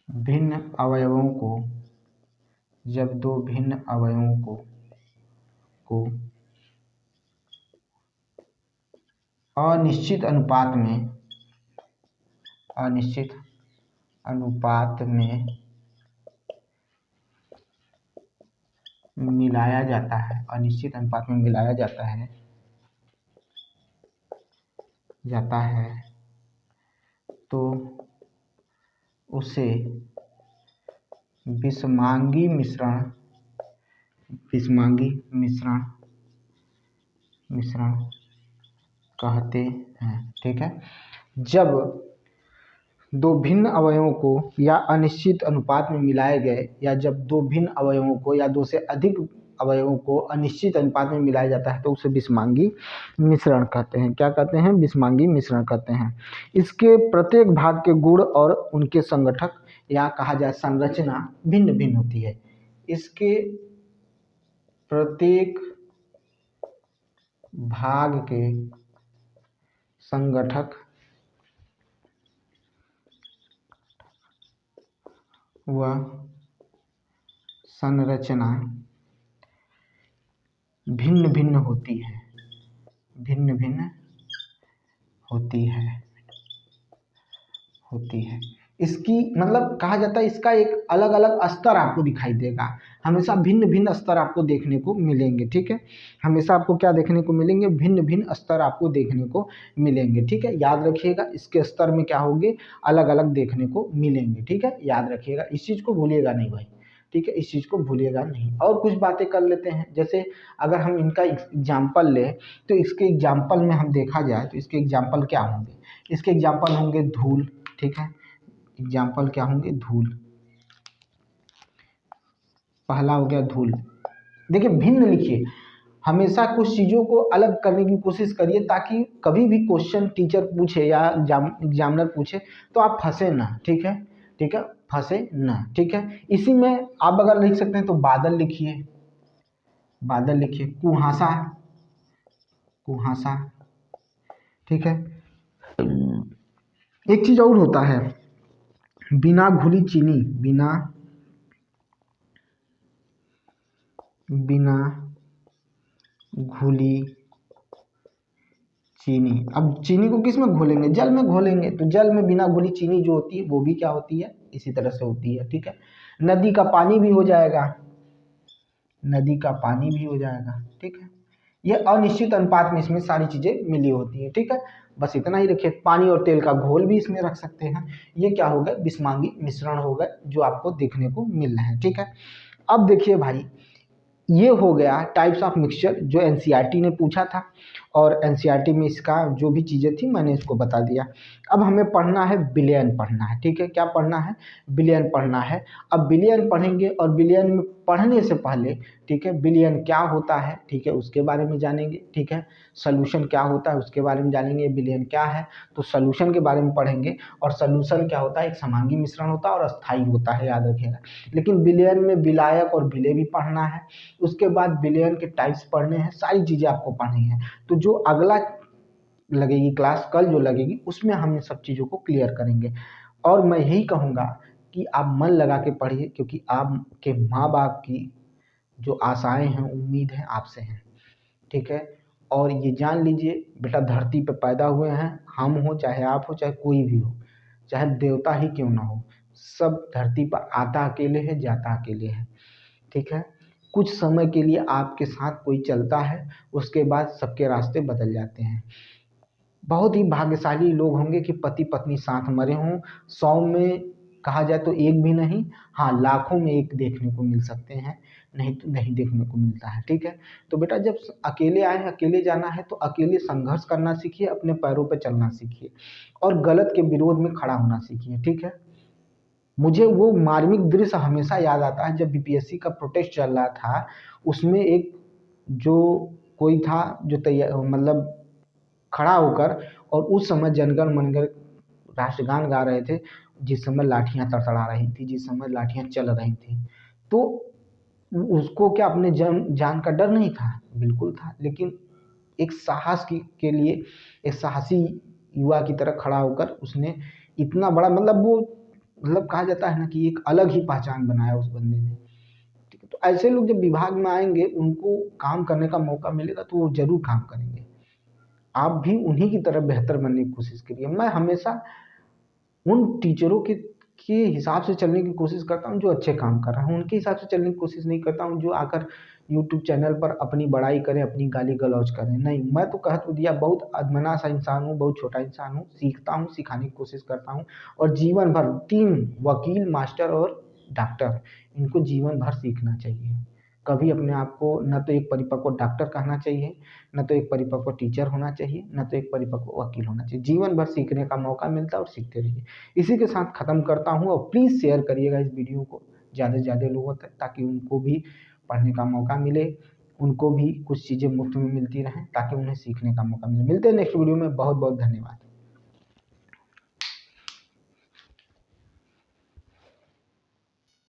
भिन्न अवयवों को, जब दो भिन्न अवयवों को अनिश्चित अनुपात में, अनिश्चित अनुपात में मिलाया जाता है, अनिश्चित अनुपात में मिलाया जाता है तो उसे विषमांगी मिश्रण, विषमांगी मिश्रण कहते हैं, ठीक है। जब दो भिन्न अवयवों को या अनिश्चित अनुपात में मिलाए गए, या जब दो भिन्न अवयवों को या दो से अधिक अवयवों को अनिश्चित अनुपात में मिलाया जाता है तो उसे विषमांगी मिश्रण कहते हैं। क्या कहते हैं? विषमांगी मिश्रण कहते हैं। इसके प्रत्येक भाग के गुण और उनके संगठक, या कहा जाए संरचना, भिन्न भिन्न होती है। इसके प्रत्येक भाग के संगठक व संरचना भिन्न भिन्न होती है, भिन्न भिन्न होती है। इसकी मतलब कहा जाता है इसका एक अलग अलग स्तर आपको दिखाई देगा। हमेशा भिन्न भिन्न स्तर आपको देखने को मिलेंगे, ठीक है। हमेशा आपको क्या देखने को मिलेंगे, भिन्न भिन्न स्तर आपको देखने को मिलेंगे, ठीक है। याद रखिएगा इसके स्तर में क्या होंगे, अलग अलग देखने को मिलेंगे, ठीक है। याद रखिएगा, इस चीज़ को भूलिएगा नहीं भाई, ठीक है। इस चीज़ को भूलिएगा नहीं। और कुछ बातें कर लेते हैं, जैसे अगर हम इनका एग्जाम्पल लें तो इसके एग्जाम्पल में हम देखा जाए तो इसके एग्जाम्पल क्या होंगे, इसके एग्जाम्पल होंगे धूल, ठीक है। एग्जाम्पल क्या होंगे, धूल। पहला हो गया धूल। देखिए भिन्न लिखिए, हमेशा कुछ चीज़ों को अलग करने की कोशिश करिए ताकि कभी भी क्वेश्चन टीचर पूछे या एग्जामिनर पूछे तो आप फंसे ना, ठीक है, ठीक है, फंसे ना, ठीक है। इसी में आप अगर लिख सकते हैं तो बादल लिखिए, बादल लिखिए। कुहासा, कुहासा, ठीक है। एक चीज़ और होता है, बिना घुली चीनी, बिना बिना घुली चीनी। अब चीनी को किस में घोलेंगे, जल में घोलेंगे, तो जल में बिना घुली चीनी जो होती है वो भी क्या होती है, इसी तरह से होती है, ठीक है। नदी का पानी भी हो जाएगा, नदी का पानी भी हो जाएगा, ठीक है। ये अनिश्चित अनुपात में इसमें सारी चीजें मिली होती है, ठीक है। बस इतना ही रखिए। पानी और तेल का घोल भी इसमें रख सकते हैं। ये क्या हो गए, विषमांगी मिश्रण हो गए जो आपको देखने को मिल रहे हैं, ठीक है। अब देखिए भाई, ये हो गया टाइप्स ऑफ मिक्सचर जो एनसीईआरटी ने पूछा था, और एनसीईआरटी में इसका जो भी चीज़ें थी मैंने इसको बता दिया। अब हमें पढ़ना है विलयन पढ़ना है, ठीक है। क्या पढ़ना है, विलयन पढ़ना है। अब विलयन पढ़ेंगे और विलयन में पढ़ने से पहले, ठीक है, विलयन क्या होता है, ठीक है, उसके बारे में जानेंगे, ठीक है। सॉल्यूशन क्या होता है उसके बारे में जानेंगे। विलयन क्या है तो सॉल्यूशन के बारे में पढ़ेंगे, और सॉल्यूशन क्या होता है, एक समांगी मिश्रण होता है और अस्थायी होता है, याद रखिएगा। लेकिन विलयन में विलायक और विलेय भी पढ़ना है। उसके बाद विलयन के टाइप्स पढ़ने हैं, सारी चीज़ें आपको पढ़नी है। तो जो अगला लगेगी क्लास, कल जो लगेगी, उसमें हम इन सब चीज़ों को क्लियर करेंगे। और मैं यही कहूँगा कि आप मन लगा के पढ़िए, क्योंकि आपके माँ बाप की जो आशाएं हैं, उम्मीद है आपसे हैं, ठीक है। और ये जान लीजिए बेटा, धरती पे पैदा हुए हैं, हम हो चाहे आप हो चाहे कोई भी हो, चाहे देवता ही क्यों ना हो, सब धरती पर आता अकेले है, जाता अकेले है, ठीक है। कुछ समय के लिए आपके साथ कोई चलता है, उसके बाद सबके रास्ते बदल जाते हैं। बहुत ही भाग्यशाली लोग होंगे कि पति पत्नी साथ मरे हों। 100 में कहा जाए तो एक भी नहीं, हाँ लाखों में एक देखने को मिल सकते हैं, नहीं तो नहीं देखने को मिलता है, ठीक है। तो बेटा जब अकेले आए हैं, अकेले जाना है, तो अकेले संघर्ष करना सीखिए, अपने पैरों पर चलना सीखिए, और गलत के विरोध में खड़ा होना सीखिए, ठीक है। मुझे वो मार्मिक दृश्य हमेशा याद आता है जब बीपीएससी का प्रोटेस्ट चल रहा था। उसमें एक जो कोई था जो तैयार मतलब खड़ा होकर, और उस समय जनगण मनगण राष्ट्रगान गा रहे थे, जिस समय लाठियां तड़तड़ा रही थी, जिस समय लाठियां चल रही थी, तो उसको क्या अपने जान का डर नहीं था, बिल्कुल था। लेकिन एक साहस के लिए, एक साहसी युवा की तरह खड़ा होकर उसने इतना बड़ा मतलब वो मतलब कहा जाता है ना कि एक अलग ही पहचान बनाया उस बंदे ने, ठीक है। तो ऐसे लोग जब विभाग में आएंगे, उनको काम करने का मौका मिलेगा तो वो जरूर काम करेंगे। आप भी उन्हीं की तरह बेहतर बनने की कोशिश करिए। मैं हमेशा उन टीचरों के हिसाब से चलने की कोशिश करता हूँ जो अच्छे काम कर रहे हैं, उनके हिसाब से चलने की कोशिश नहीं करता हूँ जो आकर यूट्यूब चैनल पर अपनी बड़ाई करें, अपनी गाली गलौज करें। नहीं, मैं तो कह तो दिया, बहुत अदमना सा इंसान हूँ, बहुत छोटा इंसान हूँ, सीखता हूँ, सिखाने की कोशिश करता हूँ। और जीवन भर 3 वकील, मास्टर और डॉक्टर, इनको जीवन भर सीखना चाहिए। कभी अपने आप को न तो एक परिपक्व डॉक्टर कहना चाहिए, न तो एक परिपक्व टीचर होना चाहिए, न तो एक परिपक्व वकील होना चाहिए। जीवन भर सीखने का मौका मिलता है और सीखते रहिए। इसी के साथ ख़त्म करता हूँ, और प्लीज़ शेयर करिएगा इस वीडियो को ज़्यादा से ज़्यादा लोगों तक, ताकि उनको भी पढ़ने का मौका मिले, उनको भी कुछ चीज़ें मुफ्त में मिलती रहें, ताकि उन्हें सीखने का मौका मिले। मिलते हैं नेक्स्ट वीडियो में। बहुत बहुत धन्यवाद।